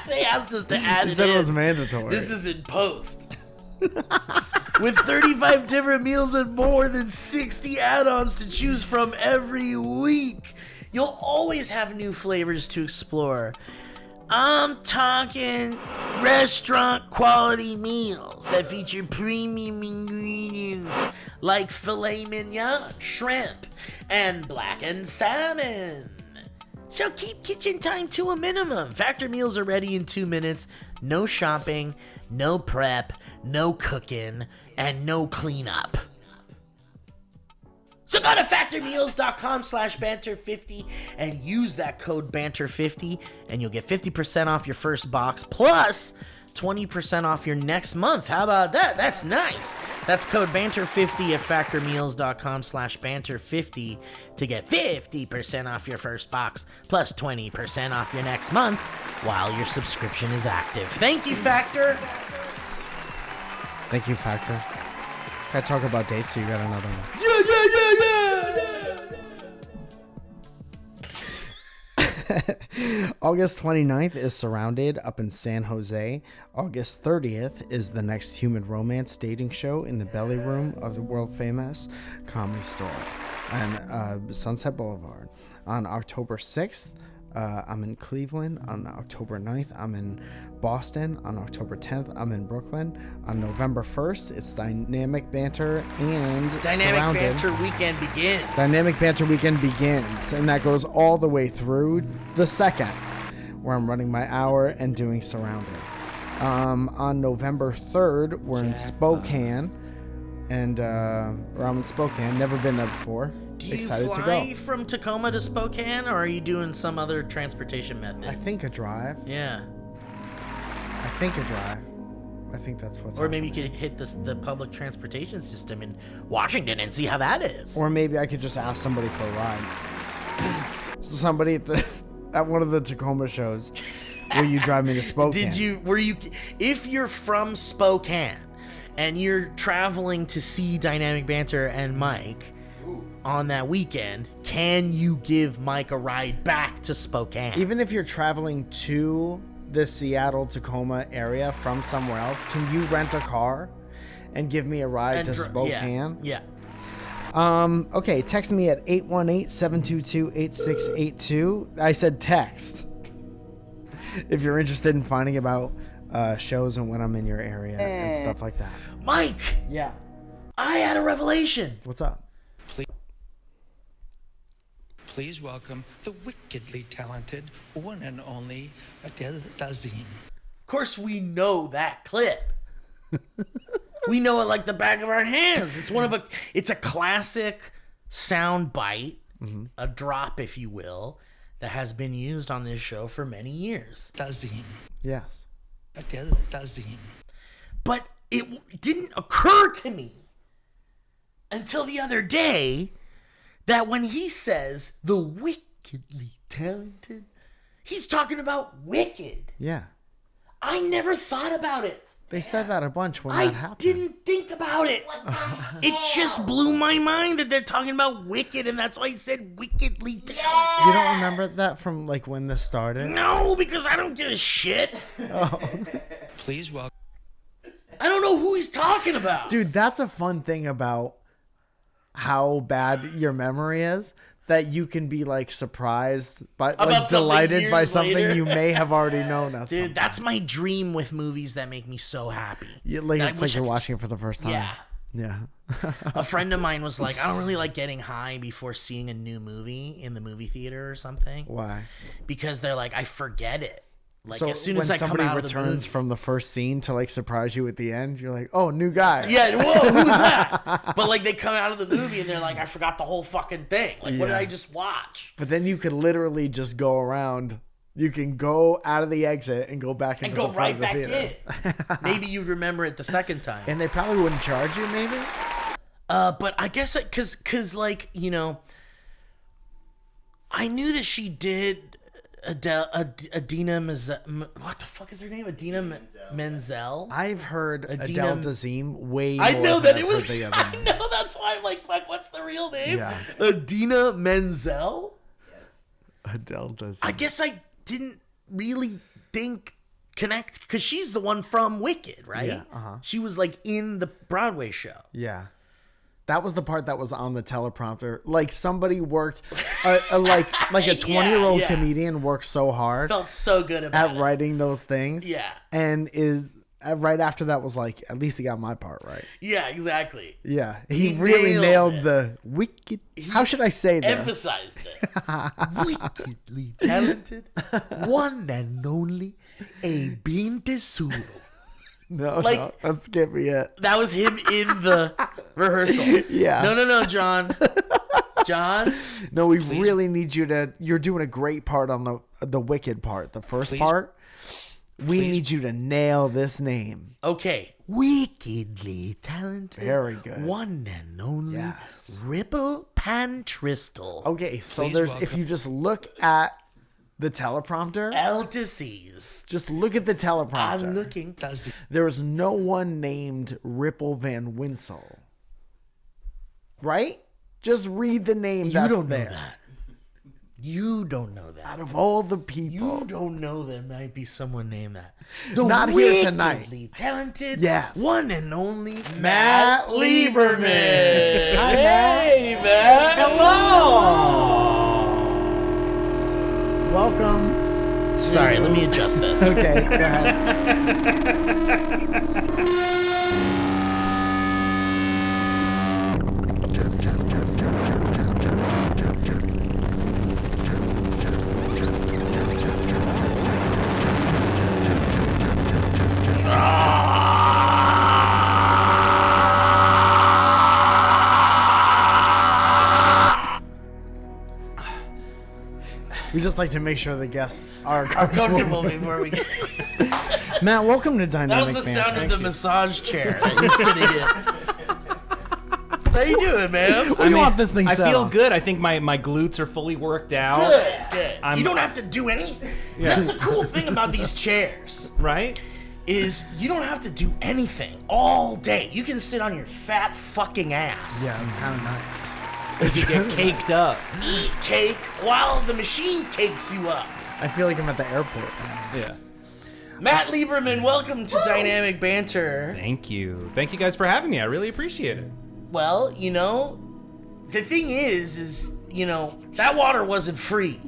They asked us to add They it said in. it was mandatory. This is in post. With 35 different meals and more than 60 add-ons to choose from every week, you'll always have new flavors to explore. I'm talking restaurant quality meals that feature premium ingredients like filet mignon, shrimp, and blackened salmon. So keep kitchen time to a minimum. Factor meals are ready in 2 minutes. No shopping, no prep, no cooking, and no cleanup. So go to factormeals.com/banter50 and use that code banter50 and you'll get 50% off your first box plus 20% off your next month. How about that? That's nice. That's code banter50 at factormeals.com/banter50 to get 50% off your first box plus 20% off your next month while your subscription is active. Thank you, Factor. Thank you, Factor. Can I talk about dates? So you got another one. Yeah. August 29th is Surrounded up in San Jose. August 30th is the next Human Romance dating show in the belly room of the world famous Comedy Store and Sunset Boulevard. On October 6th, I'm in Cleveland. On October 9th, I'm in Boston. On October 10th, I'm in Brooklyn. On November 1st, it's Dynamic Banter and Dynamic Surrounded. Banter Weekend begins. Dynamic Banter Weekend begins, and that goes all the way through the 2nd, where I'm running my hour and doing Surrounded. On November 3rd, we're in Spokane, and or I'm in Spokane. Never been there before. Do you Excited fly to go. from Tacoma to Spokane, or are you doing some other transportation method? I think a drive. Yeah. I think a drive. I think that's what's. Or maybe you could hit the public transportation system in Washington and see how that is. Or maybe I could just ask somebody for a ride. Somebody at one of the Tacoma shows. Will you drive me to Spokane? If you're from Spokane and you're traveling to see Dynamic Banter and Mike on that weekend, can you give Mike a ride back to Spokane? Even if you're traveling to the Seattle Tacoma area from somewhere else, can you rent a car and give me a ride to Spokane? Yeah. Okay, text me at 818-722-8682. I said text. If you're interested in finding about shows and when I'm in your area and stuff like that. Mike, Yeah. I had a revelation. What's up? Please welcome the wickedly talented one and only Advertise. Of course, we know that clip. We know it like the back of our hands. It's a classic sound bite, a drop, if you will, that has been used on this show for many years. Yes. Advertise. But it didn't occur to me until the other day that when he says the wickedly talented, he's talking about Wicked. Yeah. I never thought about it. They said that a bunch when that happened. I didn't think about it. It just blew my mind that they're talking about Wicked, and that's why he said wickedly talented. You don't remember that from like when this started? No, because I don't give a shit. Please welcome. I don't know who he's talking about. Dude, that's a fun thing about how bad your memory is. That you can be like surprised by, like delighted by something later. you may have already known. Dude, that's my dream with movies that make me so happy. Like, That I it's wish like you're I could watching it for the first time. Yeah. Yeah. A friend of mine was like, I don't really like getting high before seeing a new movie in the movie theater or something. Why? Because they're like, I forget it. Like, So as soon when as I come somebody out of the returns movie. from the first scene to like surprise you at the end, you're like, oh, new guy. Yeah, whoa, who's that? But like they come out of the movie and they're like, I forgot the whole fucking thing. Like, what did Yeah. I just watch? But then you could literally just go around. You can go out of the exit and go back into And go the front right of the back theater. in. Maybe you'd remember it the second time. And they probably wouldn't charge you, maybe? But I guess cause like, you know, I knew that she did Adina what the fuck is her name? Adina Menzel. I've heard Adina- Adele Dazeem way I more know than that it I've was. heard the other I one. know that's why I'm like, fuck, what's the real name? Yeah. Adina Menzel. Adele Dazeem. I guess I didn't really connect because she's the one from Wicked, right? Yeah, uh-huh. She was like in the Broadway show. Yeah. That was the part that was on the teleprompter. Like somebody worked, like a 20-year-old yeah. comedian worked so hard Felt so good about at it. writing those things. Yeah. And right after that was like, at least he got my part right. Yeah, exactly. Yeah. He He really nailed nailed it. the wicked. How should I say this? Emphasized it. Wickedly talented, one and only, a bean tesoro. No, Like- no, that's can't be it. That was him in the rehearsal. Yeah. No, John. John. No, we really need you to. You're doing a great part on the wicked part. The first Please. part. We need you to nail this name. Okay. Wickedly talented. Very good. One and only. Yes. Ripple Pantristle. Okay, so Please if welcome- you just look at the teleprompter, Eltices. just look at the teleprompter. I'm looking. There is no one named Ripple Van Winsel. Right? Just read the name You that's don't know there. that. You don't know that. Out of all the people. You don't know there might be someone named that. Not here tonight. wickedly talented, Yes. one and only Matt Lieberman. Hi, Hey, Matt. Hello. Welcome. Sorry, let me adjust this. Okay, go ahead. We just like to make sure the guests are Comfortable before we get. Matt, welcome to That Dynamic was the Banter. sound of the massage chair that he's sitting in. How you doing, man? What do you want this thing I set feel on? good. I think my glutes are fully worked out. Good. I'm- You don't have to do any. That's the cool thing about these chairs. Right? Is you don't have to do anything all day. You can sit on your fat fucking ass. Yeah, it's kind of nice. As you get caked up. Eat cake while the machine cakes you up. I feel like I'm at the airport. Yeah. Matt Lieberman, welcome to Dynamic Banter. Thank you. Thank you guys for having me. I really appreciate it. Well, you know, the thing is, you know, that water wasn't free.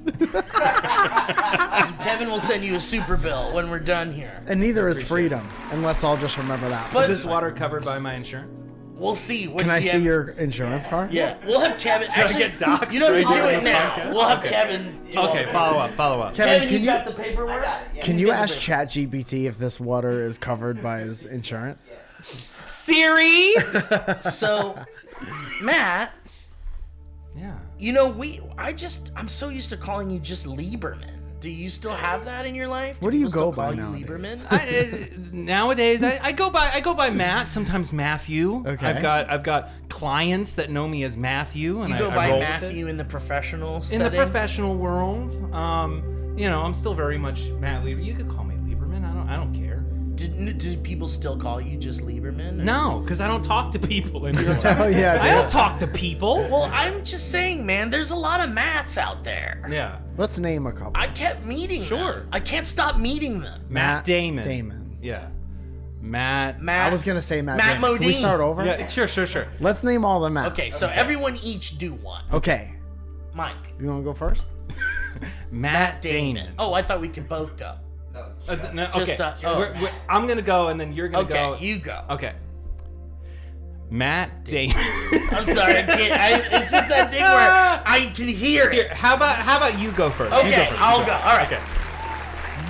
Kevin will send you a super bill when we're done here. And neither is freedom. And let's all just remember that. But- Is this water covered by my insurance? We'll see. What Can I do you see have- your insurance card? Yeah, we'll have Kevin. Should I Actually, get doxxed you don't have to right do during it the now. podcast? We'll have Okay. Kevin. Do all Okay, of it. follow up. Kevin, Kevin, can you got the paperwork? Can you ask ChatGPT if this water is covered by his insurance? Siri. So, Matt, Yeah. you know, I'm so used to calling you just Lieberman. Do you still have that in your life? What do you people go still by call you nowadays? Lieberman? Nowadays, I go by Matt. Sometimes Matthew. Okay. I've got clients that know me as Matthew, and You go I by roll with it. Matthew in the professional In setting? the professional world. You know, I'm still very much Matt Lieberman. You could call me Lieberman. I don't care. Do people still call you just Lieberman? No, because I don't talk to people anymore. Oh yeah. I dude. don't talk to people. Well, I'm just saying, man, there's a lot of Matts out there. Yeah. Let's name a couple. I kept meeting Sure. them. I can't stop meeting them. Matt Damon. Damon. Yeah. Matt. Matt. I was gonna say Matt. Matt Damon. Can we Modine. start over? Yeah, sure. Let's name all the Matts. Okay, so everyone each do one. Okay. Mike. You want to go first? Matt Damon. Oh, I thought we could both go. No, Just, okay. oh. I'm gonna go, and then you're gonna Okay, go. you go. Okay. Matt Damon. I'm sorry, I can't. It's just that thing where I can hear it. Here, how about you go first? You go Okay, first. I'll go. All right. Okay.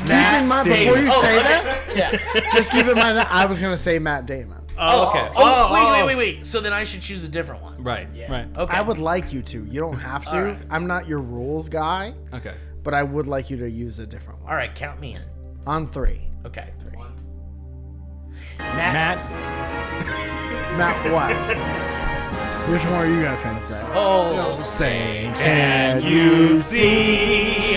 Keep in mind before you Oh, say okay. this. Yeah. Just keep in mind that I was gonna say Matt Damon. Oh, okay. Wait. So then I should choose a different one. Right. Right. Okay. I would like you to. You don't have to. All right. I'm not your rules guy, Okay. but I would like you to use a different one. All right, count me in. On 3. Okay. 3. Matt. Matt what? Which one are you guys gonna say? Oh, say Can you see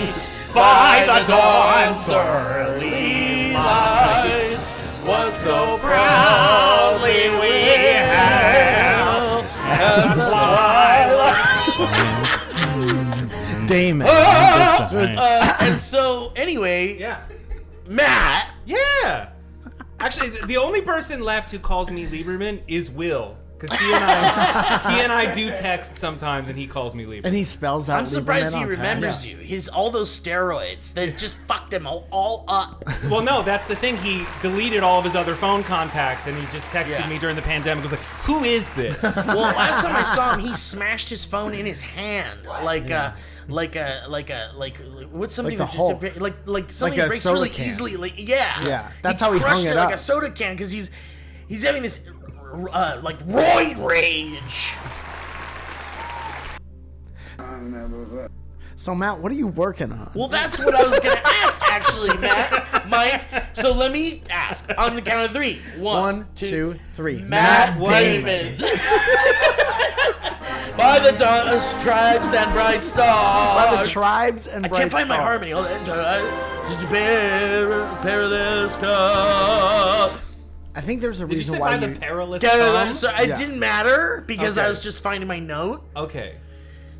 by the dawn's early light what so proudly we hailed at the twilight? Damon. and so anyway, Yeah. Matt. Yeah. Actually, the only person left who calls me Lieberman is Will, because he and I do text sometimes, and he calls me Lieberman. And he spells out. I'm surprised Lieberman he on time. remembers you. All those steroids that just fucked him all up. Well, no, that's the thing. He deleted all of his other phone contacts, and he just texted Yeah. me during the pandemic. Was like, "Who is this?" Well, last time I saw him, he smashed his phone in his hand, like what's something Like the that's Hulk. like something Like a breaks soda really can. easily. Yeah, that's how he crushed hung it like up. a soda can because he's having this like roid rage. So Matt, what are you working on? Well, that's what I was gonna ask, actually, Mike. So let me ask on the count of 3. 1, 2, 3. Matt Damon. By the dawn of stripes and bright stars. By the tribes and I bright can't find my stars. harmony. Hold on. Perilous cup. I think there's a Did you reason say why by you. the perilous So thumb? it Yeah. didn't matter because I Okay. was just finding my note. Okay.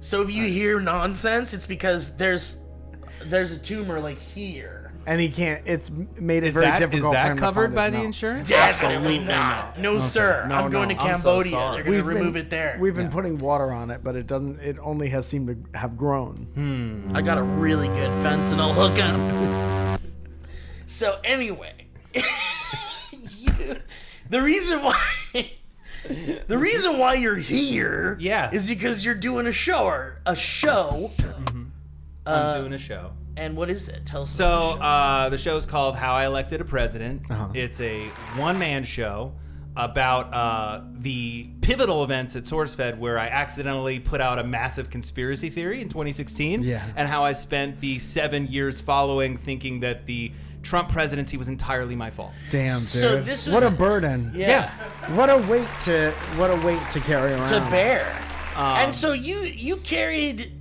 So if you hear nonsense, it's because there's a tumor like here. And he can't. It's made it Is very that difficult for him to covered find by his the note. insurance? Definitely not. No, sir. No, I'm going no. to I'm so Cambodia. sorry. They're going to We've remove been- it there. We've been putting water on it, but it doesn't. It only has seemed to have grown. I got a really good fentanyl hookup. So anyway, the reason why you're here, Yeah. is because you're doing a show. I'm doing a show. And what is it? Tell us. So about the show's called How I Elected a President. It's a one-man show about the pivotal events at SourceFed where I accidentally put out a massive conspiracy theory in 2016. Yeah. And how I spent the 7 years following thinking that the Trump presidency was entirely my fault. Damn, dude. So this was- what a burden. the show. Yeah. What a weight to carry around. To bear. And so you carried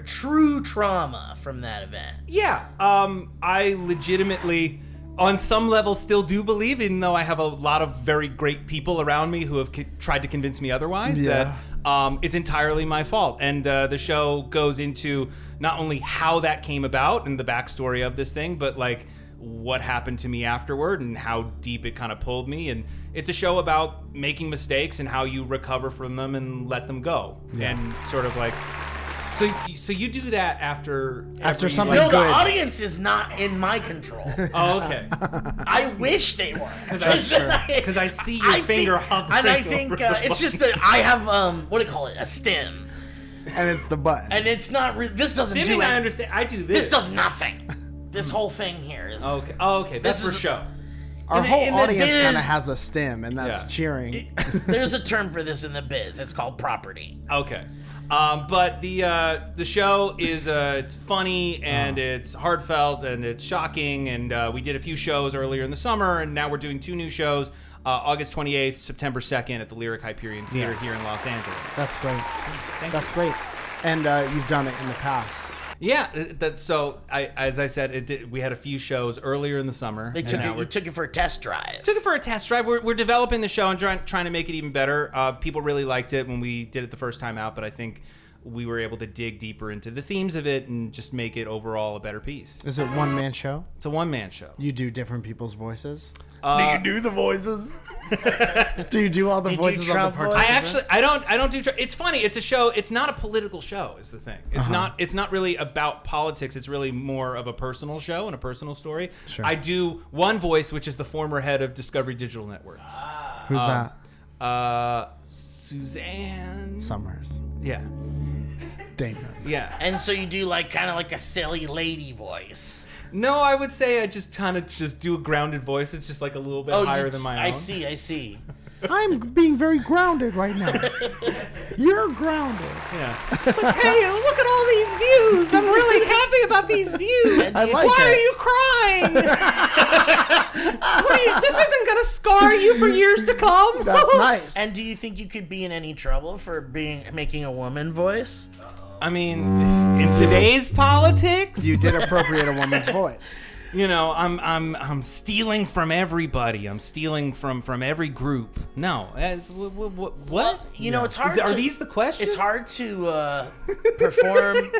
true trauma from that event. Yeah, I legitimately, on some level, still do believe, even though I have a lot of very great people around me who have tried to convince me otherwise, Yeah. that it's entirely my fault. And the show goes into not only how that came about and the backstory of this thing, but like what happened to me afterward and how deep it kind of pulled me. And it's a show about making mistakes and how you recover from them and let them go. And sort of like So you do that after something No, the good. audience is not in my control. Oh, okay. I wish they were. Because I see your finger hovering. And I think over the it's just that I have what do you call it? A stem. And it's the button. And it's not. This doesn't Stimming, do I anything. understand. I do this. This does nothing. This whole thing here is. Okay. Oh, okay. That's This for is- show. Our in the- whole in the audience biz- kind of has a stem, and that's Yeah. cheering. There's a term for this in the biz. It's called property. Okay. But the show is it's funny and it's heartfelt and it's shocking, and we did a few shows earlier in the summer, and now we're doing 2 new shows, August 28th, September 2nd at the Lyric Hyperion Theater Yes. here in Los Angeles. That's great. Thank That's great. And you've done it in the past. Yeah, as I said, we had a few shows earlier in the summer. They and took now it. we're- You took it for a test drive. Took it for a test drive. We're developing the show and trying to make it even better. People really liked it when we did it the first time out, but I think we were able to dig deeper into the themes of it and just make it overall a better piece. Is it one-man show? It's a one-man show. You do different people's voices? Do you do the voices? Do you do all the Do you do voices of the Trump voice? participants? I don't do. It's funny. It's a show. It's not a political show. Is the thing. It's not. It's not really about politics. It's really more of a personal show and a personal story. Sure. I do one voice, which is the former head of Discovery Digital Networks, Who's Suzanne Summers. Yeah, Damon. yeah. And so you do kind of like a silly lady voice. No, I would say I just kind of just do a grounded voice. It's just like a little bit higher than my own. I see. I'm being very grounded right now. You're grounded. Yeah. It's like, hey, look at all these views. I'm really happy about these views. I like Why it. are you crying? This isn't going to scar you for years to come. That's nice. And do you think you could be in any trouble for making a woman voice? I mean, in today's politics, You did appropriate a woman's voice. you know, I'm stealing from everybody. I'm stealing from every group. No, what? You know, it's hard. Are these the questions? It's hard to perform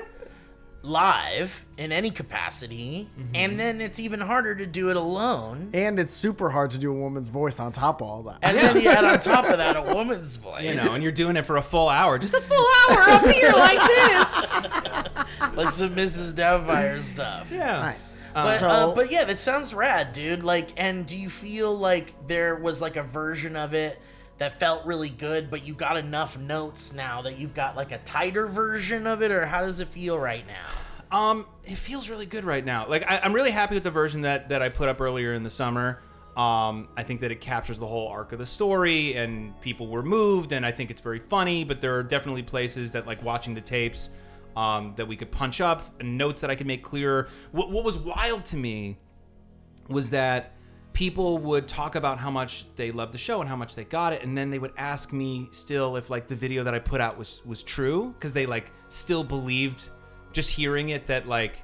live in any capacity, and then it's even harder to do it alone. And it's super hard to do a woman's voice on top of all that. And then you add on top of that a woman's voice. You know, and you're doing it for a full hour. Just a full hour up here like this. like some Mrs. Doubtfire stuff. Yeah. Nice. But yeah, that sounds rad, dude. And do you feel like there was like a version of it that felt really good, but you got enough notes now that you've got like a tighter version of it, or how does it feel right now? It feels really good right now. Like I'm really happy with the version that I put up earlier in the summer. I think that it captures the whole arc of the story, and people were moved, and I think it's very funny. But there are definitely places that, like watching the tapes, that we could punch up, and notes that I could make clearer. What was wild to me was that people would talk about how much they loved the show and how much they got it, and then they would ask me still if like the video that I put out was true, because they like still believed, just hearing it, that like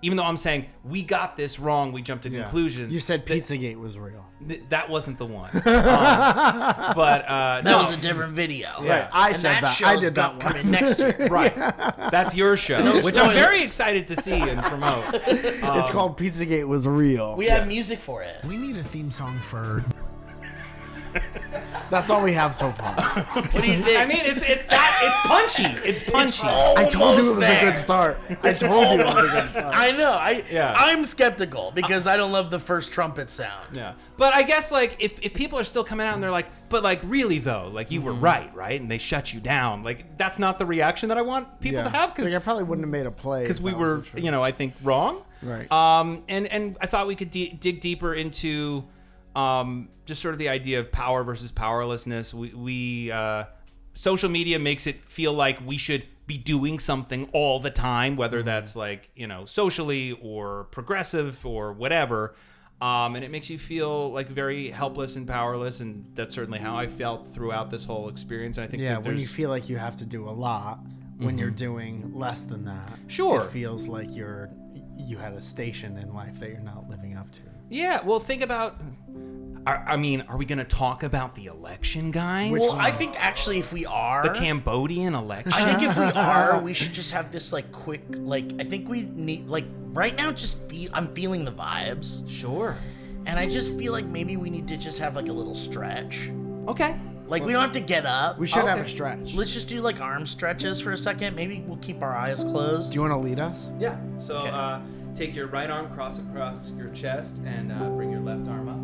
even though I'm saying we got this wrong, we jumped to conclusions. You said Pizzagate was real. That wasn't the one. That was a different video. Yeah. Right, I And said that. I show's did got that one. coming next year. Right. That's your show, which I'm very excited to see and promote. It's called Pizzagate was real. We have music for it. We need a theme song for. That's all we have so far. What do you think? I mean, it's punchy. It's punchy. I told you it was there. a good start. I told you it was a good start. I know. Yeah. I'm skeptical because I don't love the first trumpet sound. Yeah, but I guess like if people are still coming out and they're like, but like really though, like you were right, and they shut you down, like that's not the reaction that I want people to have, because I probably wouldn't have made a play if we that was were, the truth. I think wrong. Right. And I thought we could dig deeper into just sort of the idea of power versus powerlessness. We social media makes it feel like we should be doing something all the time, whether that's like, socially or progressive or whatever. And it makes you feel like very helpless and powerless. And that's certainly how I felt throughout this whole experience. And I think that when you there's- feel like you have to do a lot when you're doing less than that. Sure. It feels like you had a station in life that you're not living up to. Yeah, well, think about. Are we going to talk about the election, guys? Well, I think actually if we are... The Cambodian election? I think if we are, we should just have this like quick, I think we need, right now I'm feeling the vibes. Sure. And I just feel like maybe we need to just have like a little stretch. Okay. Like, we don't have to get up. We should have a stretch. Let's just do, like, arm stretches for a second. Maybe we'll keep our eyes closed. Do you want to lead us? Yeah. So take your right arm, cross across your chest, and bring your left arm up.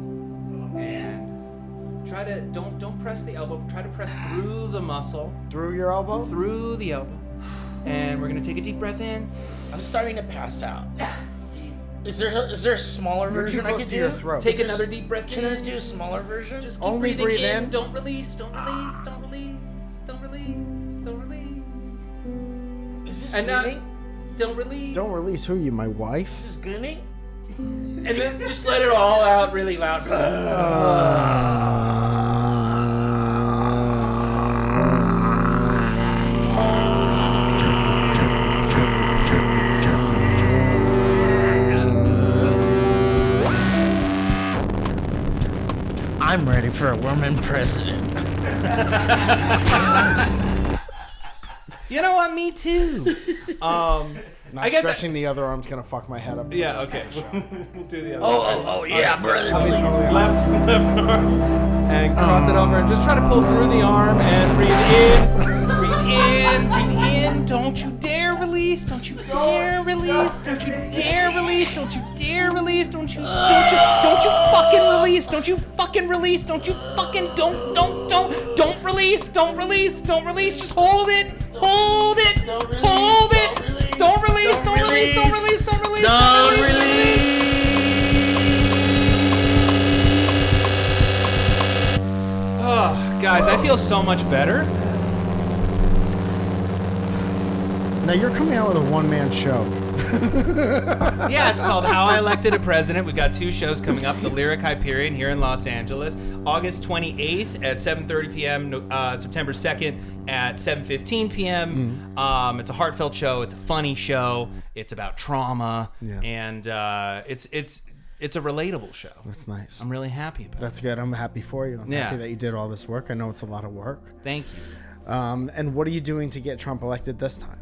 And try to don't press the elbow. Try to press through the muscle. Through your elbow? Through the elbow. And we're gonna take a deep breath in. I'm starting to pass out. Is there a smaller version I could do? Your throat. Take another deep breath in. Can I do a smaller version? Just keep Only breathing breathe in. in. Don't release. Don't release. Don't release. Don't release. Don't release. Is this And now, gooning? don't release. Don't release who? You, my wife? This is gooning? And then just let it all out really loud. I'm ready for a woman president. You know what? Me too. Not I guess stretching the other arm's gonna fuck my head up. Yeah. Okay. We'll do the other. Oh, yeah, brother. Left arm, and cross it over, and just try to pull through the arm, and breathe in, breathe in, breathe in. Don't you dare release! Don't you dare release! Don't you dare release! Don't you dare release! Don't you fucking release! Don't you fucking release! Don't you fucking don't release! Don't release! Don't release! Just hold it! Hold it! Hold it! Don't release! Don't release! Don't release! Don't release! Don't release! Oh, guys, I feel so much better. Now you're coming out with a one-man show. Yeah, it's called How I Elected a President. We've got 2 shows coming up. The Lyric Hyperion here in Los Angeles, August 28th at 7:30 p.m., September 2nd at 7:15 p.m. It's a heartfelt show. It's a funny show. It's about trauma, and it's a relatable show. That's nice. I'm really happy about That's good. I'm happy for you. I'm happy that you did all this work. I know it's a lot of work. Thank you. And what are you doing to get Trump elected this time?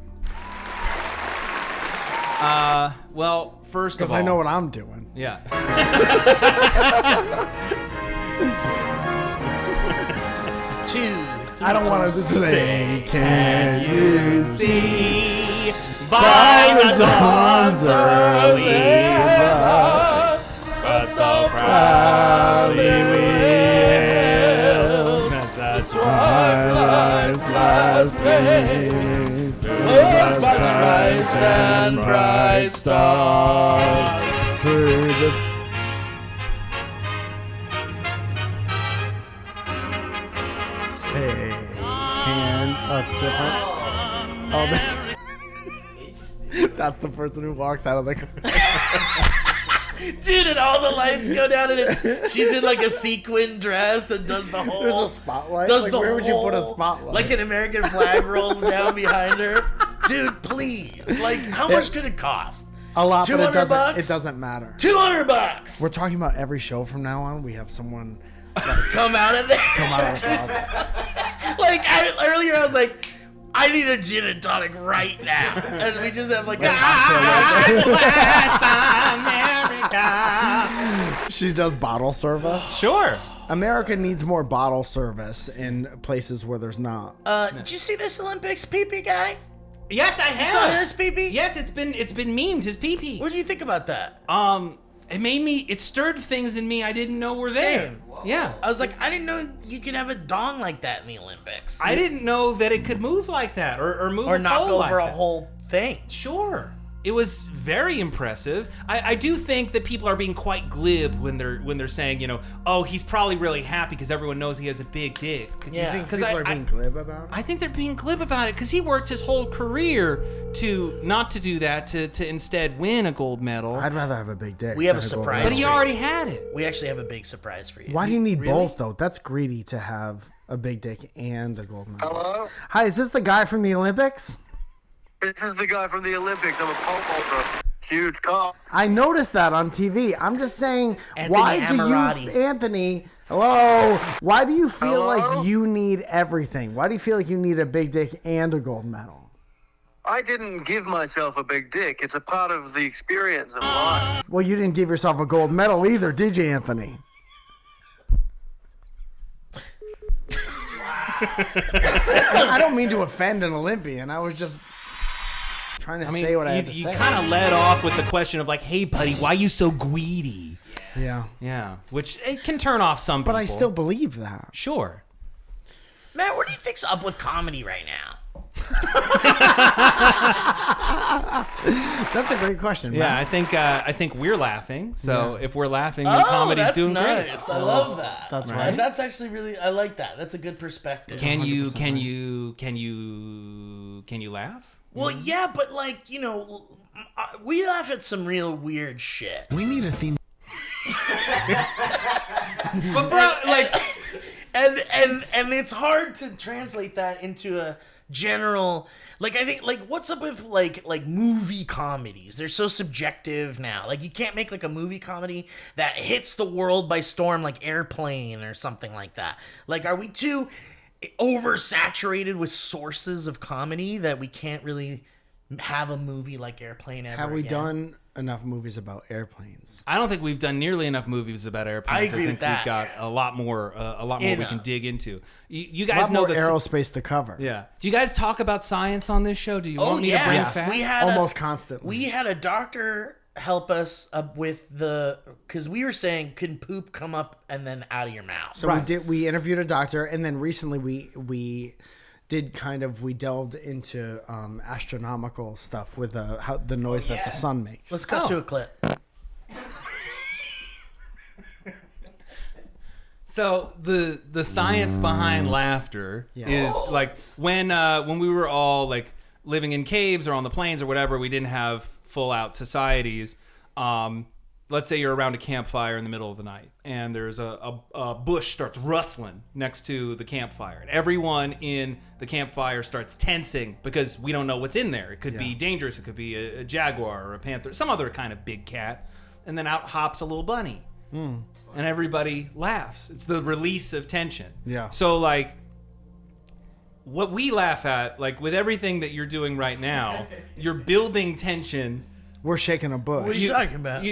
Well, first of all, Because I know what I'm doing. Yeah. I don't want to say, can you see by the dawn's early dawn, but so proudly we hailed the twilight's last gleam, through bright and bright stars, through the... Say, can... Oh, it's different. Oh, that's the person who walks out of the... Dude, and all the lights go down, and she's in like a sequin dress and does the whole. There's a spotlight. Does Like, the where would you put a whole- spotlight? Like an American flag rolls down behind her. Dude, please. Like, how much could it cost? A lot, but it $200? it doesn't matter. $200. We're talking about every show from now on. We have someone Come out of there. come out of the closet. Like earlier, I was like, I need a gin and tonic right now. As we just have like a She does bottle service. Sure. America needs more bottle service in places where there's not. Did you see this Olympics pee-pee guy? Yes, I You saw have. his pee-pee? Yes, it's been memed, his pee-pee. What do you think about that? It stirred things in me I didn't know were there. Same. Yeah. I was like, I didn't know you could have a dong like that in the Olympics. I didn't know that it could move like that or move or a knock pole over like a that. whole thing. Sure. It was very impressive. I do think that people are being quite glib when they're saying, you know, oh, he's probably really happy because everyone knows he has a big dick. Yeah. You think 'Cause people are being glib about it? I think they're being glib about it because he worked his whole career to not to do that, to instead win a gold medal. I'd rather have a big dick. We have than a gold surprise. But medal. he already had it. We actually have a big surprise for you. Why do you need Really? both though? That's greedy to have a big dick and a gold medal. Hello? Hi, is this the guy from the Olympics? This is the guy from the Olympics. I'm a pole vaulter. Huge cock. I noticed that on TV. I'm just saying, Anthony why Ammirati. do you, Anthony? Hello. Why do you feel Hello? like you need everything? Why do you feel like you need a big dick and a gold medal? I didn't give myself a big dick. It's a part of the experience of life. Well, you didn't give yourself a gold medal either, did you, Anthony? I don't mean to offend an Olympian. I was just trying to say what I had to you say. kind of led off with the question of like, hey, buddy, why you so greedy? Yeah. Yeah, which it can turn off some people. But I still believe that. Sure. Matt, what do you think's up with comedy right now? That's a great question, Yeah, man. I think we're laughing. So if we're laughing, then comedy's that's doing nice. great. I love that. That's Right? right. That's actually really. I like that. That's a good perspective. Can you 100% laugh? Well, yeah, but like we laugh at some real weird shit. We need a theme. But bro, like, and it's hard to translate that into a general, like, I think, like, what's up with like movie comedies? They're so subjective now. Like, you can't make like a movie comedy that hits the world by storm, like Airplane or something like that. Like, are we too oversaturated with sources of comedy that we can't really have a movie like Airplane ever Have we again? done enough movies about airplanes? I don't think we've done nearly enough movies about airplanes. I agree think with that. We've got a lot more we can dig into. You A guys lot know more the aerospace to cover. Yeah. Do you guys talk about science on this show? Do you Oh want me yeah, to bring facts? we had Almost constantly. We had a doctor help us with because we were saying, can poop come up and then out of your mouth? So we interviewed a doctor, and then recently we delved into astronomical stuff with the noise that the sun makes. Let's cut to a clip. So the science behind laughter is like when we were all like living in caves or on the plains or whatever, we didn't have full out societies. Let's say you're around a campfire in the middle of the night and there's a bush starts rustling next to the campfire. And everyone in the campfire starts tensing because we don't know what's in there. It could be dangerous. It could be a jaguar or a panther, some other kind of big cat. And then out hops a little bunny. And everybody laughs. It's the release of tension. Yeah. So like what we laugh at, like with everything that you're doing right now, you're building tension. We're shaking a bush. What are you talking about?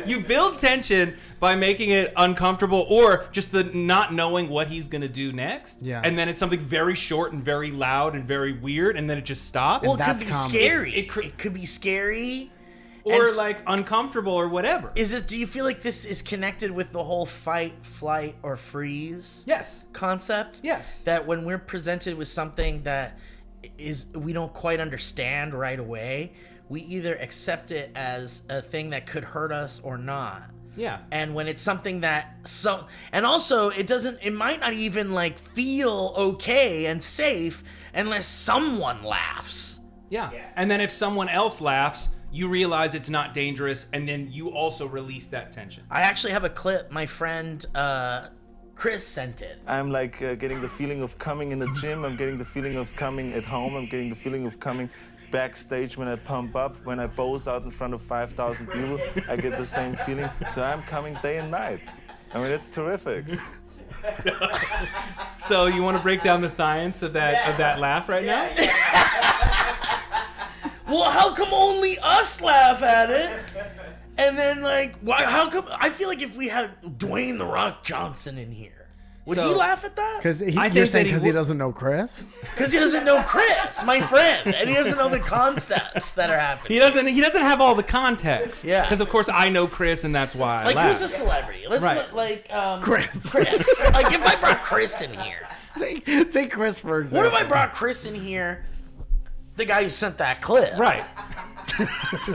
You build tension by making it uncomfortable or just the not knowing what he's going to do next. Yeah. And then it's something very short and very loud and very weird and then it just stops. Well, it could that's be comedy. scary. It could be scary. or and like uncomfortable or whatever. Is this? Do you feel like this is connected with the whole fight, flight, or freeze? Yes. Concept? Yes. That when we're presented with something that we don't quite understand right away, we either accept it as a thing that could hurt us or not. Yeah. And when it's something that and also it might not even like feel okay and safe unless someone laughs. Yeah. And then if someone else laughs, you realize it's not dangerous, and then you also release that tension. I actually have a clip. My friend Chris sent it. I'm like getting the feeling of coming in the gym. I'm getting the feeling of coming at home. I'm getting the feeling of coming backstage when I pump up. When I pose out in front of 5,000 people, I get the same feeling. So I'm coming day and night. I mean, it's terrific. So you want to break down the science of that laugh right now? Well, how come only us laugh at it? And then, like, why? How come? I feel like if we had Dwayne "The Rock" Johnson in here, would he laugh at that? Because I you're think saying that because he doesn't know Chris? Because he doesn't know Chris, my friend, and he doesn't know the concepts that are happening. He doesn't have all the context. Yeah. Because of course I know Chris, and that's why I Like, laugh. who's a celebrity? Let's Chris. Chris. Like, if I brought Chris in here, Take Chris for example. what if I brought Chris in here? The guy who sent that clip. Right.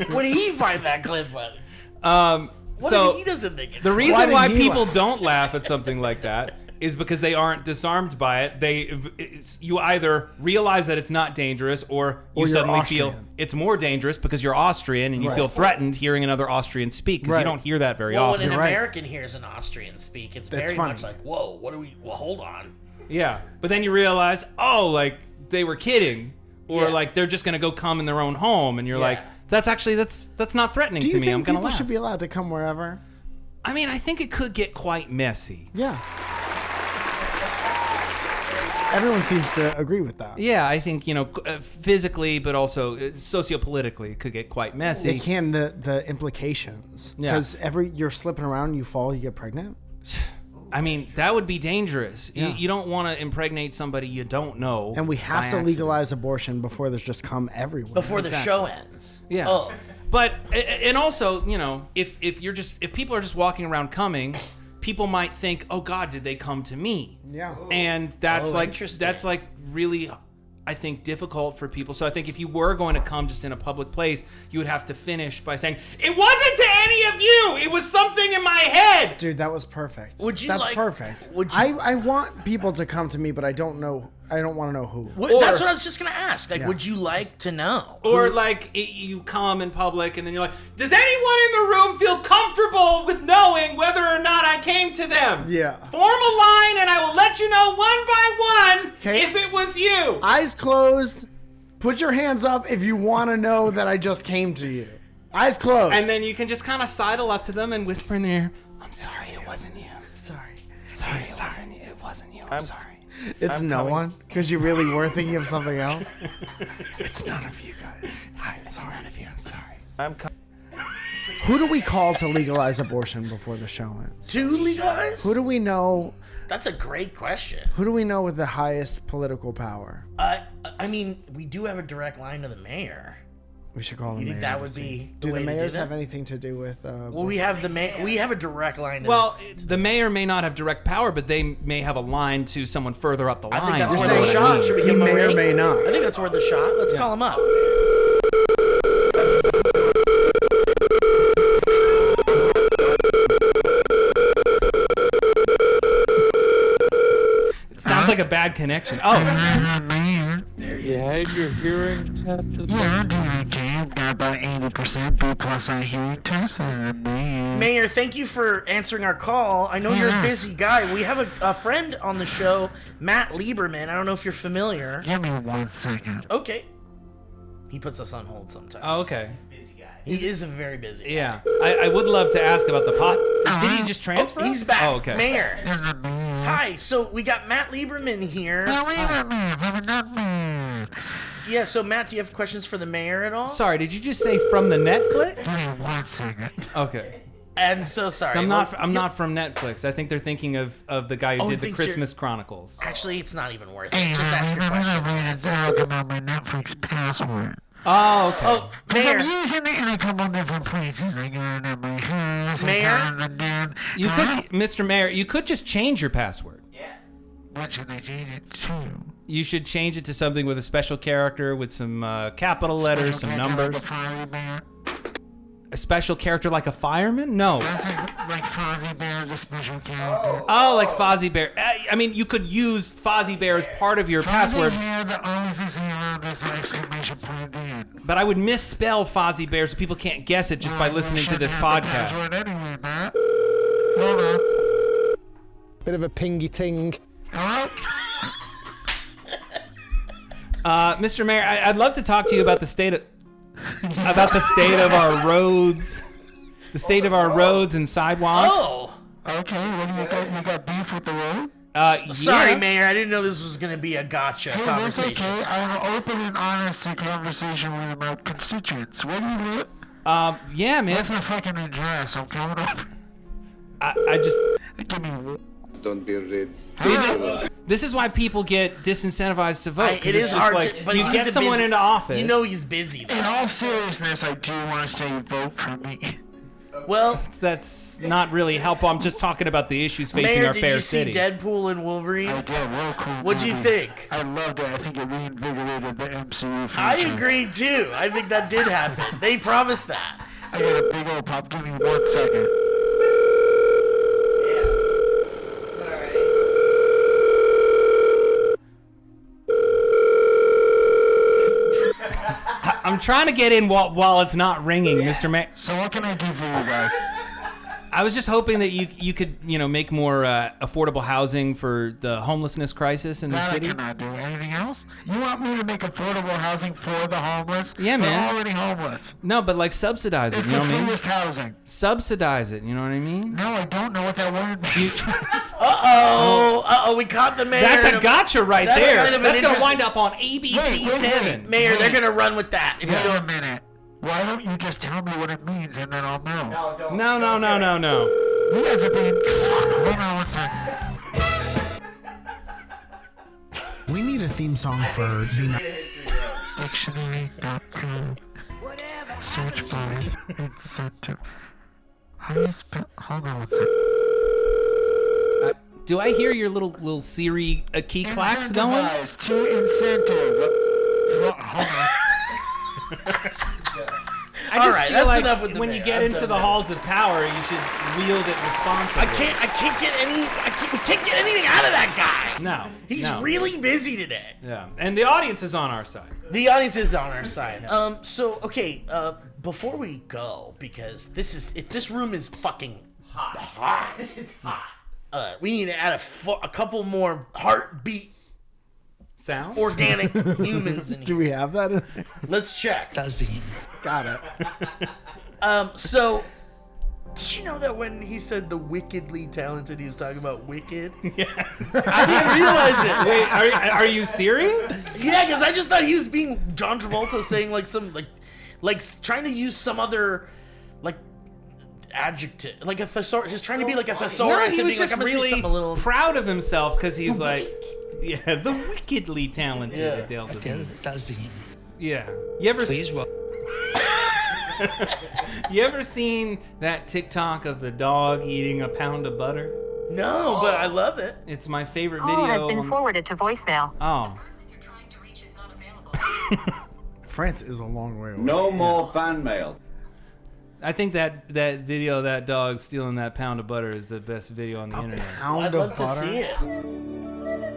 Would he find that clip funny? What So if he doesn't think it's the funny? reason why did he people laugh? don't laugh at something like that is because they aren't disarmed by it. You either realize that it's not dangerous, or you Or you're suddenly feel Austrian. it's more dangerous because you're Austrian and you Right. feel threatened hearing another Austrian speak, because you Right. don't hear that very Well, often. when an You're right. American hears an Austrian speak, it's That's very funny. much like, whoa, what are we? Well, hold on. Yeah, but then you realize, oh, like they were kidding, or Yeah. like they're just gonna go come in their own home, and you're Yeah. like, that's not threatening Do to you me. think I'm gonna people laugh. should be allowed to come wherever? I mean, I think it could get quite messy. Yeah. Everyone seems to agree with that. Yeah, I think physically, but also sociopolitically, it could get quite messy. It can, the implications. Yeah. Because you're slipping around, you fall, you get pregnant. I mean, that would be dangerous. Yeah. You don't want to impregnate somebody you don't know. And we have by to accident. legalize abortion before there's just cum everywhere. Before the show ends. Yeah. Oh. But and also, you know, if people are just walking around coming, people might think, "Oh God, did they come to me?" Yeah. And that's interesting. really, I think, difficult for people. So I think if you were going to come just in a public place, you would have to finish by saying, "It wasn't to any of you. It was something in my head." Dude, that was perfect. Would you That's like- perfect. would you- I want people to come to me, but I don't know. I don't want to know who. That's what I was just gonna ask. Like, would you like to know? Or like you come in public and then you're like, "Does anyone in the room feel comfortable with knowing whether or not I came to them?" Yeah. Form a line and I will let you know one by one 'Kay. if it was you. Eyes closed. Put your hands up if you want to know that I just came to you. Eyes closed. And then you can just kind of sidle up to them and whisper in their ear, "I'm sorry, it wasn't you. Sorry. Sorry, it wasn't you. I'm sorry." It's I'm no coming. one? Because you really were thinking of something else? It's none of you guys. It's none of you. I'm sorry. I'm coming. Who do we call to legalize abortion before the show ends? To legalize? Who do we know? That's a great question. Who do we know with the highest political power? I mean, we do have a direct line to the mayor. We should call the You mayor. think that to would see. be the Do way the to do mayors that? have anything to do with? Well, we have we have a direct line. To Well, the mayor may not have direct power, but they may have a line to someone further up the line. I think that's You're worth a saying shot. Should we he give him a may or ring? may not. I think that's worth a shot. Let's call him up. It sounds like a bad connection. Oh, You had your hearing tested? Yeah, I did. Got about 80% B plus on hearing tests. Mayor, thank you for answering our call. I know you're a Yes. busy guy. We have a friend on the show, Matt Lieberman. I don't know if you're familiar. Give me 1 second. Okay. He puts us on hold sometimes. oh, okay. He is a very busy guy. Yeah, I would love to ask about the pot. Did he just transfer? Oh, he's back. Oh, okay. Mayor. Hi, so we got Matt Lieberman here. Yeah, so Matt, do you have questions for the mayor at all? Sorry, did you just say from the Netflix? Give me 1 second. Okay. And so sorry. So I'm Well, not from Netflix. I think they're thinking of the guy who Oh, he did the thinks you're- Christmas Chronicles. Actually, it's not even worth Hey, it. Just ask your question. I'm reading down about my Netflix password. Oh, okay. Oh, Because Mayor. I'm using it in a couple different places. I got it at my house. Mayor? It's on the down. You could, Mr. Mayor, you could just change your password. What should I change it to? You should change it to something with a special character, with some capital letters, some numbers. A special character like a fireman? No. Like Fozzie Bear's a special character. Oh, like Fozzie Bear. I mean, you could use Fozzie Bear as part of your password, Fozzie Bear, the O's is here, there's an exclamation point in. but I would misspell Fozzie Bear so people can't guess it just by listening to this podcast. Password anyway, Matt. Hold on. Bit of a pingy ting. Hello? Mr. Mayor, I'd love to talk to you about the state of our roads, the state of our roads and sidewalks. Oh. Okay, what do you got? You got beef with the road? Sorry, yeah. Mayor. I didn't know this was going to be a gotcha Hey, that's conversation. okay. I'm open and honest to conversation with my constituents. Where do you live? Yeah, man. What's my fucking address? I'm coming over. I just. Give me. Don't be rude. This is why people get disincentivized to vote. 'cause It it's is just hard, like, but you he's get a someone busy- into office. You know he's busy. Though. In all seriousness, I do want to say vote for me. Well, that's not really helpful. I'm just talking about the issues facing Mayor, our did fair you see city. Deadpool and Wolverine? I did. Real cool. What'd you movie. think? I loved it. I think it reinvigorated the MCU. I franchise. agree too. I think that did happen. They promised that. I got a big old pop. Give me 1 second. I'm trying to get in while it's not ringing, Mr. Mayor. So what can I do for you guys? I was just hoping that you could make more affordable housing for the homelessness crisis in the That city. I cannot do. Anything else? You want me to make affordable housing for the homeless? Yeah, man. They're already homeless. No, but like subsidize it. It's You know the what I mean? freest housing. Subsidize it. You know what I mean? No, I don't know what that word means. Uh-oh, we caught the mayor. That's in a gotcha right that's there. kind of an That's gonna interesting- wind up on ABC 7. Mayor, they're gonna run with that. If you Wait don't, a minute. Why don't you just tell me what it means and then I'll know? No. You guys are being... Hold on one sec. We need a theme song for Dictionary.com. Search by incentive. How do you spell? Hold on one sec. Do I hear your little Siri key clacks going? Incentivize to incentive. Hold on. I just Alright, feel that's like enough with the when mayor. you get I've into done the that. halls of power, you should wield it responsibly. I can't get we can't get anything out of that guy. No. He's no. really busy today. Yeah. And the audience is on our side. The audience is on our side. So okay, before we go, because this room is fucking hot. This is hot. We need to add a couple more heartbeat Sound? organic humans in Do here. we have that? Let's check. Does he? Got it. So did you know that when he said the wickedly talented, he was talking about wicked? Yeah. I didn't realize it. Wait, are you serious? Yeah, because I just thought he was being John Travolta saying like some like trying to use some other like adjective, like a thesaurus. He's trying to be like a thesaurus he and was being like just I'm gonna say really something a little. proud of himself because he's like, yeah, the wickedly talented Yeah. Adele Dazeem. Does he? Yeah. You ever Please, well. You ever seen that TikTok of the dog eating a pound of butter? No, but I love it. It's my favorite video. Call has been forwarded to voicemail. Oh. France is a long way away. No more fan mail. I think that video of that dog stealing that pound of butter is the best video on the internet. Pound I'd of love butter. to see it.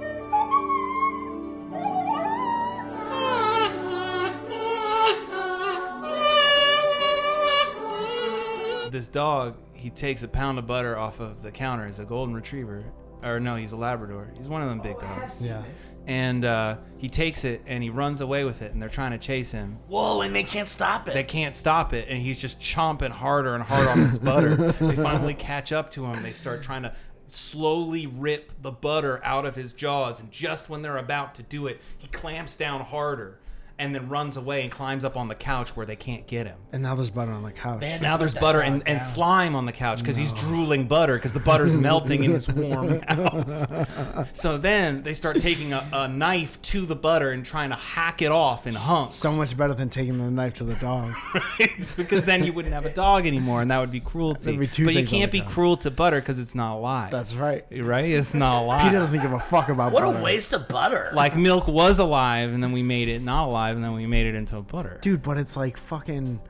This dog, he takes a pound of butter off of the counter. He's a golden retriever. Or no, he's a Labrador. He's one of them big dogs. Yeah. And he takes it and he runs away with it and they're trying to chase him. Whoa, and they can't stop it. They can't stop it and he's just chomping harder and harder on this butter. They finally catch up to him. They start trying to slowly rip the butter out of his jaws, and just when they're about to do it, he clamps down harder and then runs away and climbs up on the couch where they can't get him. And now there's butter on the couch. Now there's butter and slime on the couch because he's drooling butter because the butter's melting in his warm mouth. So then they start taking a knife to the butter and trying to hack it off in hunks. So much better than taking the knife to the dog. Right? Because then you wouldn't have a dog anymore, and that would be cruelty. That'd be two but you things on can't the be couch. cruel to butter because it's not alive. That's right. Right? It's not alive. Peter doesn't give a fuck about What butter. a waste of butter. Like milk was alive, and then we made it not alive, and then we made it into butter. Dude, but it's like fucking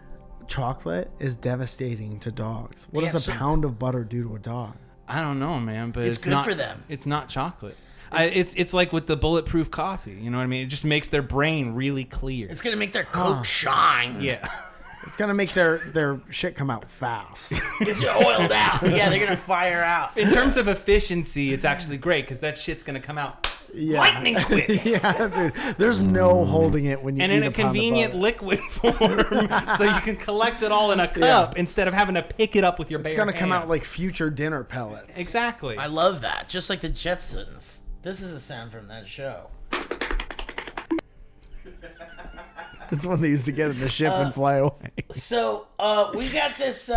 chocolate is devastating to dogs. What Yeah, does a so- pound of butter do to a dog? I don't know, man, but It's it's good not for them. It's not chocolate. It's like with the bulletproof coffee. You know what I mean? It just makes their brain really clear. It's gonna make their coat shine. Yeah. It's gonna make their shit come out fast. It's oiled out. Yeah, they're gonna fire out. In terms of efficiency, it's actually great because that shit's gonna come out Yeah. lightning quick. Yeah, dude. There's no holding it when you And eat in a a pound of convenient butter. liquid form, so you can collect it all in a cup instead of having to pick it up with your bare It's gonna come hand. out like future dinner pellets. Exactly. I love that. Just like the Jetsons. This is a sound from that show. It's one they used to get in the ship and fly away. So, we got this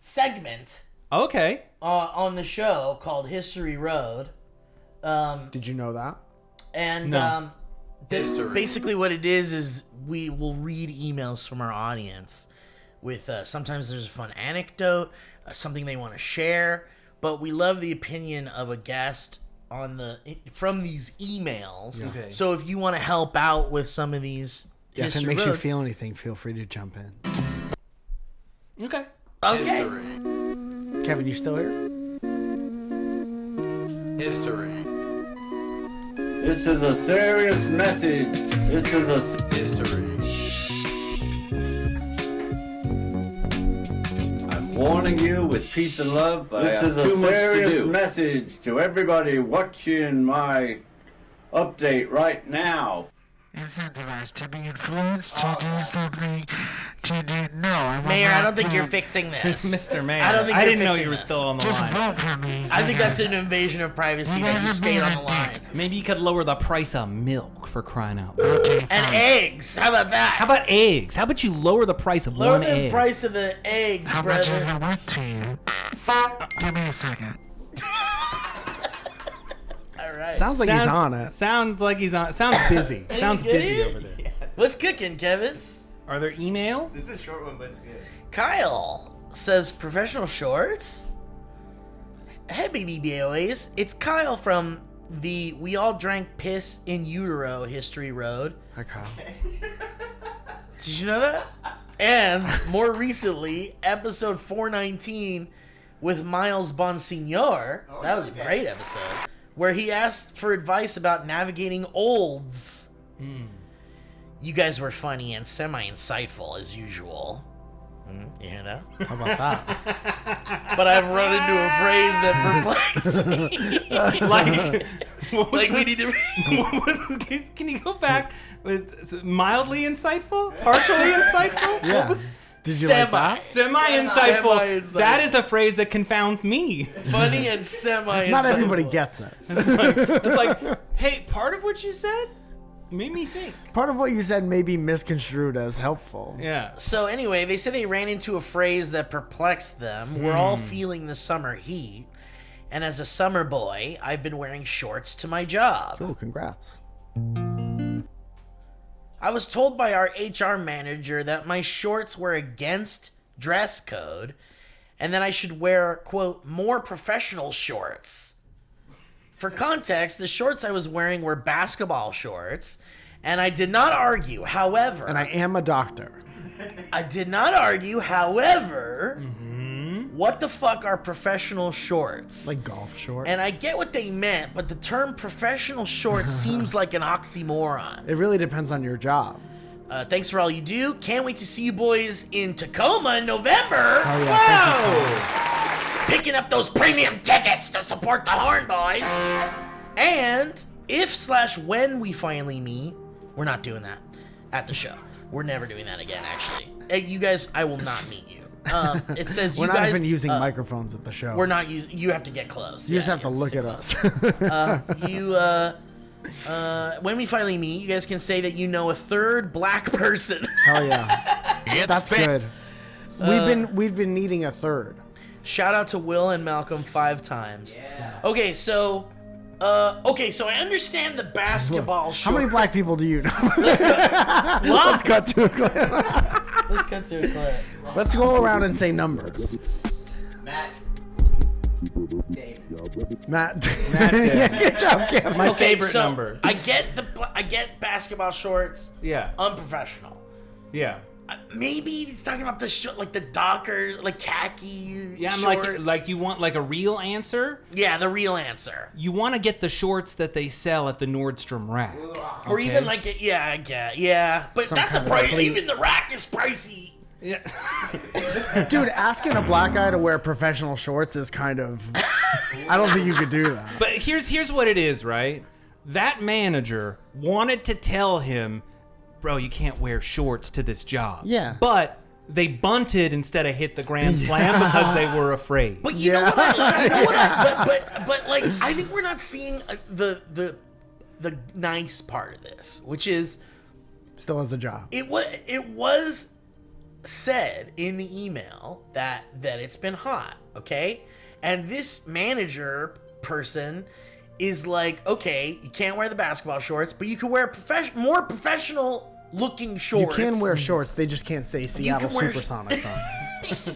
segment Okay. on the show called History Road. Did you know that? And No. basically what it is we will read emails from our audience with sometimes there's a fun anecdote, something they want to share, but we love the opinion of a guest from these emails. Yeah. Okay. So if you want to help out with some of these Yeah, if it History makes you Road- feel anything, feel free to jump in. Okay. Okay. Kevin, you still here? History. This is a serious message. This is a history. I'm warning you with peace and love, but this is a serious message to everybody watching my update right now. Incentivized to be influenced to do something to do. No, I will Mayor, I not don't think do you're it. fixing this. Mr. Mayor, I don't think I you're didn't know fixing you were this. still on the Just line. vote for me. I think that's an invasion of privacy You that guys you are stayed being on a the line. Maybe you could lower the price of milk for crying out loud. Okay, And fine. eggs. How about that? How about eggs? How about you lower the price of Lower one the egg? price of the eggs, How much is brother. it worth to you? Give me a second. All right. Sounds like he's on it. Sounds like he's on. Sounds busy. Sounds busy over there. What's cooking, Kevin? Are there emails? This is a short one, but it's good. Kyle says professional shorts. Hey, baby boys. It's Kyle from the We All Drank Piss in Utero History Road. Hi, Kyle. Did you know that? And more recently, episode 419 with Miles Bonsignor. That was a great episode. Where he asked for advice about navigating olds. You guys were funny and semi-insightful as usual. You hear that? How about that? But I've run into a phrase that perplexed me. like we need to. Can you go back? Mildly insightful? Partially insightful? Yeah. What was Did you like that? Semi-insightful. Semi-insightful. That is a phrase that confounds me. Funny and semi-insightful. Not everybody gets it. It's like, hey, part of what you said made me think. Part of what you said may be misconstrued as helpful. Yeah. So anyway, they said they ran into a phrase that perplexed them. We're all feeling the summer heat. And as a summer boy, I've been wearing shorts to my job. Cool, congrats. I was told by our HR manager that my shorts were against dress code and that I should wear, quote, more professional shorts. For context, the shorts I was wearing were basketball shorts, and I did not argue. However... And I am a doctor. I did not argue. However... What the fuck are professional shorts? Like golf shorts. And I get what they meant, but the term professional shorts seems like an oxymoron. It really depends on your job. Thanks for all you do. Can't wait to see you boys in Tacoma in November. Oh, yeah. Whoa! Picking up those premium tickets to support the Horn Boys. And if/when we finally meet, we're not doing that at the show. We're never doing that again, actually. You guys, I will not meet you. It says We're you not guys, even using microphones at the show. We're not using. You have to get close. You just have to look at us. When we finally meet, you guys can say that you know a third black person. Hell yeah. That's good. We've been needing a third. Shout out to Will and Malcolm 5 times. Yeah. Okay, so I understand the basketball short. How many black people do you know? Let's cut to a clip. Let's cut to a clip. Let's go around and say numbers. Matt. Dave. Matt. Yeah, good job, Cam. My favorite number. I get basketball shorts. Yeah. Unprofessional. Yeah. Maybe he's talking about the like the Docker, like khaki. Yeah, I'm shorts. like you want like a real answer. Yeah, the real answer. You want to get the shorts that they sell at the Nordstrom rack, Or even like yeah. But Some that's a kind of price. athlete. Even the rack is pricey. Yeah. Dude, asking a black guy to wear professional shorts is kind of... I don't think you could do that. But here's what it is, right? That manager wanted to tell him, bro, you can't wear shorts to this job. Yeah. But they bunted instead of hit the grand slam because they were afraid. But you know what? But like I think we're not seeing the nice part of this, which is still has a job. It was said in the email that it's been hot, okay? And this manager person is like, okay, you can't wear the basketball shorts, but you can wear more professional looking shorts. You can wear shorts, they just can't say Seattle Supersonics on it.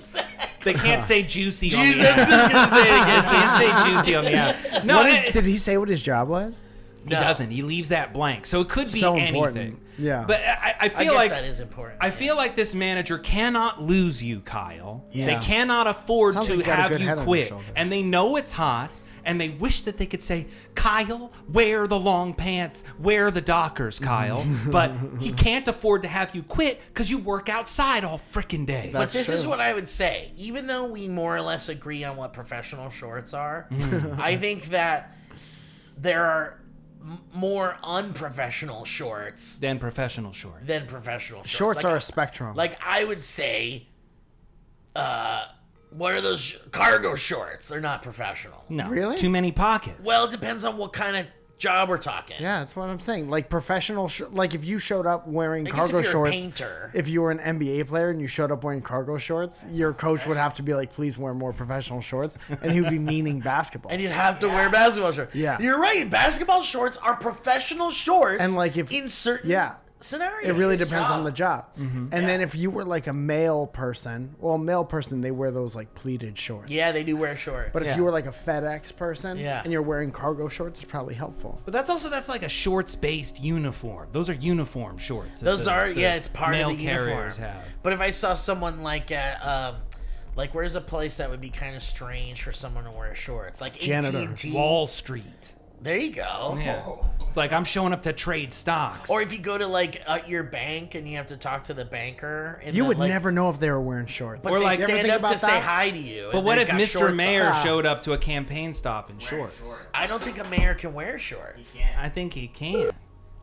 They can't say juicy on Jesus the app. is gonna say it again. They can't say juicy on the app. No, did he say what his job was? He doesn't. He leaves that blank. So it could be So anything. important. Yeah. But I feel guess like that is important. I feel like this manager cannot lose you, Kyle. Yeah. They cannot afford Sounds to like you got a have good you head on your quit. shoulders. And they know it's hot. And they wish that they could say, Kyle, wear the long pants, wear the Dockers, Kyle. But he can't afford to have you quit because you work outside all frickin' day. But this is what I would say. Even though we more or less agree on what professional shorts are, I think that there are more unprofessional shorts Than professional shorts. Shorts are a spectrum. Like I would say, what are those cargo shorts? They're not professional. No. Really? Too many pockets. Well, it depends on what kind of job we're talking. Yeah, that's what I'm saying. Like professional, like if you showed up wearing I guess cargo if you're a shorts, painter. if you were an NBA player and you showed up wearing cargo shorts, your coach would have to be like, please wear more professional shorts. And he would be meaning basketball. And you'd have to wear basketball shorts. Yeah. You're right. Basketball shorts are professional shorts. And like if in certain scenarios. It really depends on the job. And then if you were like a male person, they wear those like pleated shorts. Yeah, they do wear shorts. But if you were like a FedEx person Yeah. and you're wearing cargo shorts, it's probably helpful. But that's like a shorts-based uniform. Those are uniform shorts. Those it's part male of the uniform. carriers have. But if I saw someone like at like where's a place that would be kind of strange for someone to wear shorts? Like Janitor. AT&T. Wall Street. There you go. Yeah. It's like I'm showing up to trade stocks. Or if you go to like your bank and you have to talk to the banker, You would never know if they were wearing shorts. But Or they like- stand You ever up think to about say that? hi to you. But and what they've if got Mr. shorts Mayor on. showed up to a campaign stop in shorts? I don't think a mayor can wear shorts. I think he can.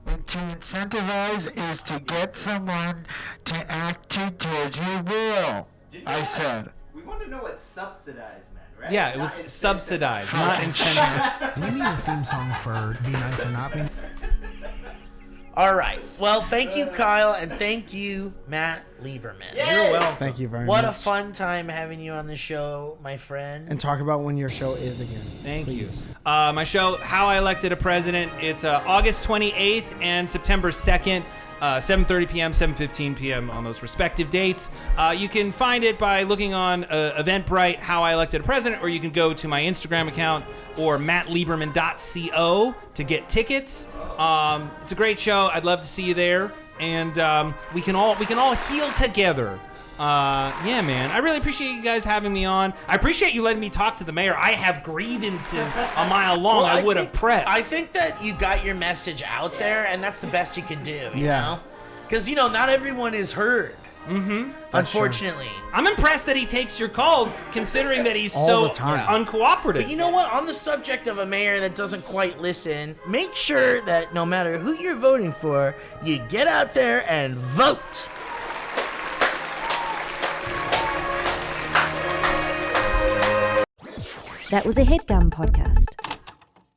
And to incentivize is to get someone to act towards your will. I said. We want to know what subsidized meant, right? Yeah, it was subsidized, not incentive. We need a theme song for Be Nice or Not Be. All right. Well, thank you, Kyle, and thank you, Matt Lieberman. You're welcome. Thank you very What much. a fun time having you on the show, my friend. And talk about when your show is again. Thank please. you. My show, How I Elected a President, it's August 28th and September 2nd. 7:30 p.m., 7:15 p.m. on those respective dates. You can find it by looking on Eventbrite, How I Elected a President, or you can go to my Instagram account or mattlieberman.co to get tickets. It's a great show. I'd love to see you there, and we can all heal together. Yeah, man. I really appreciate you guys having me on. I appreciate you letting me talk to the mayor. I have grievances a mile long. Well, I would have prepped. I think that you got your message out there, and that's the best you can do, you Yeah. know? Because, not everyone is heard. Mm-hmm. Unfortunately. I'm impressed that he takes your calls, considering that he's All so the time. uncooperative. But you know what? On the subject of a mayor that doesn't quite listen, make sure that no matter who you're voting for, you get out there and vote. That was a HeadGum podcast.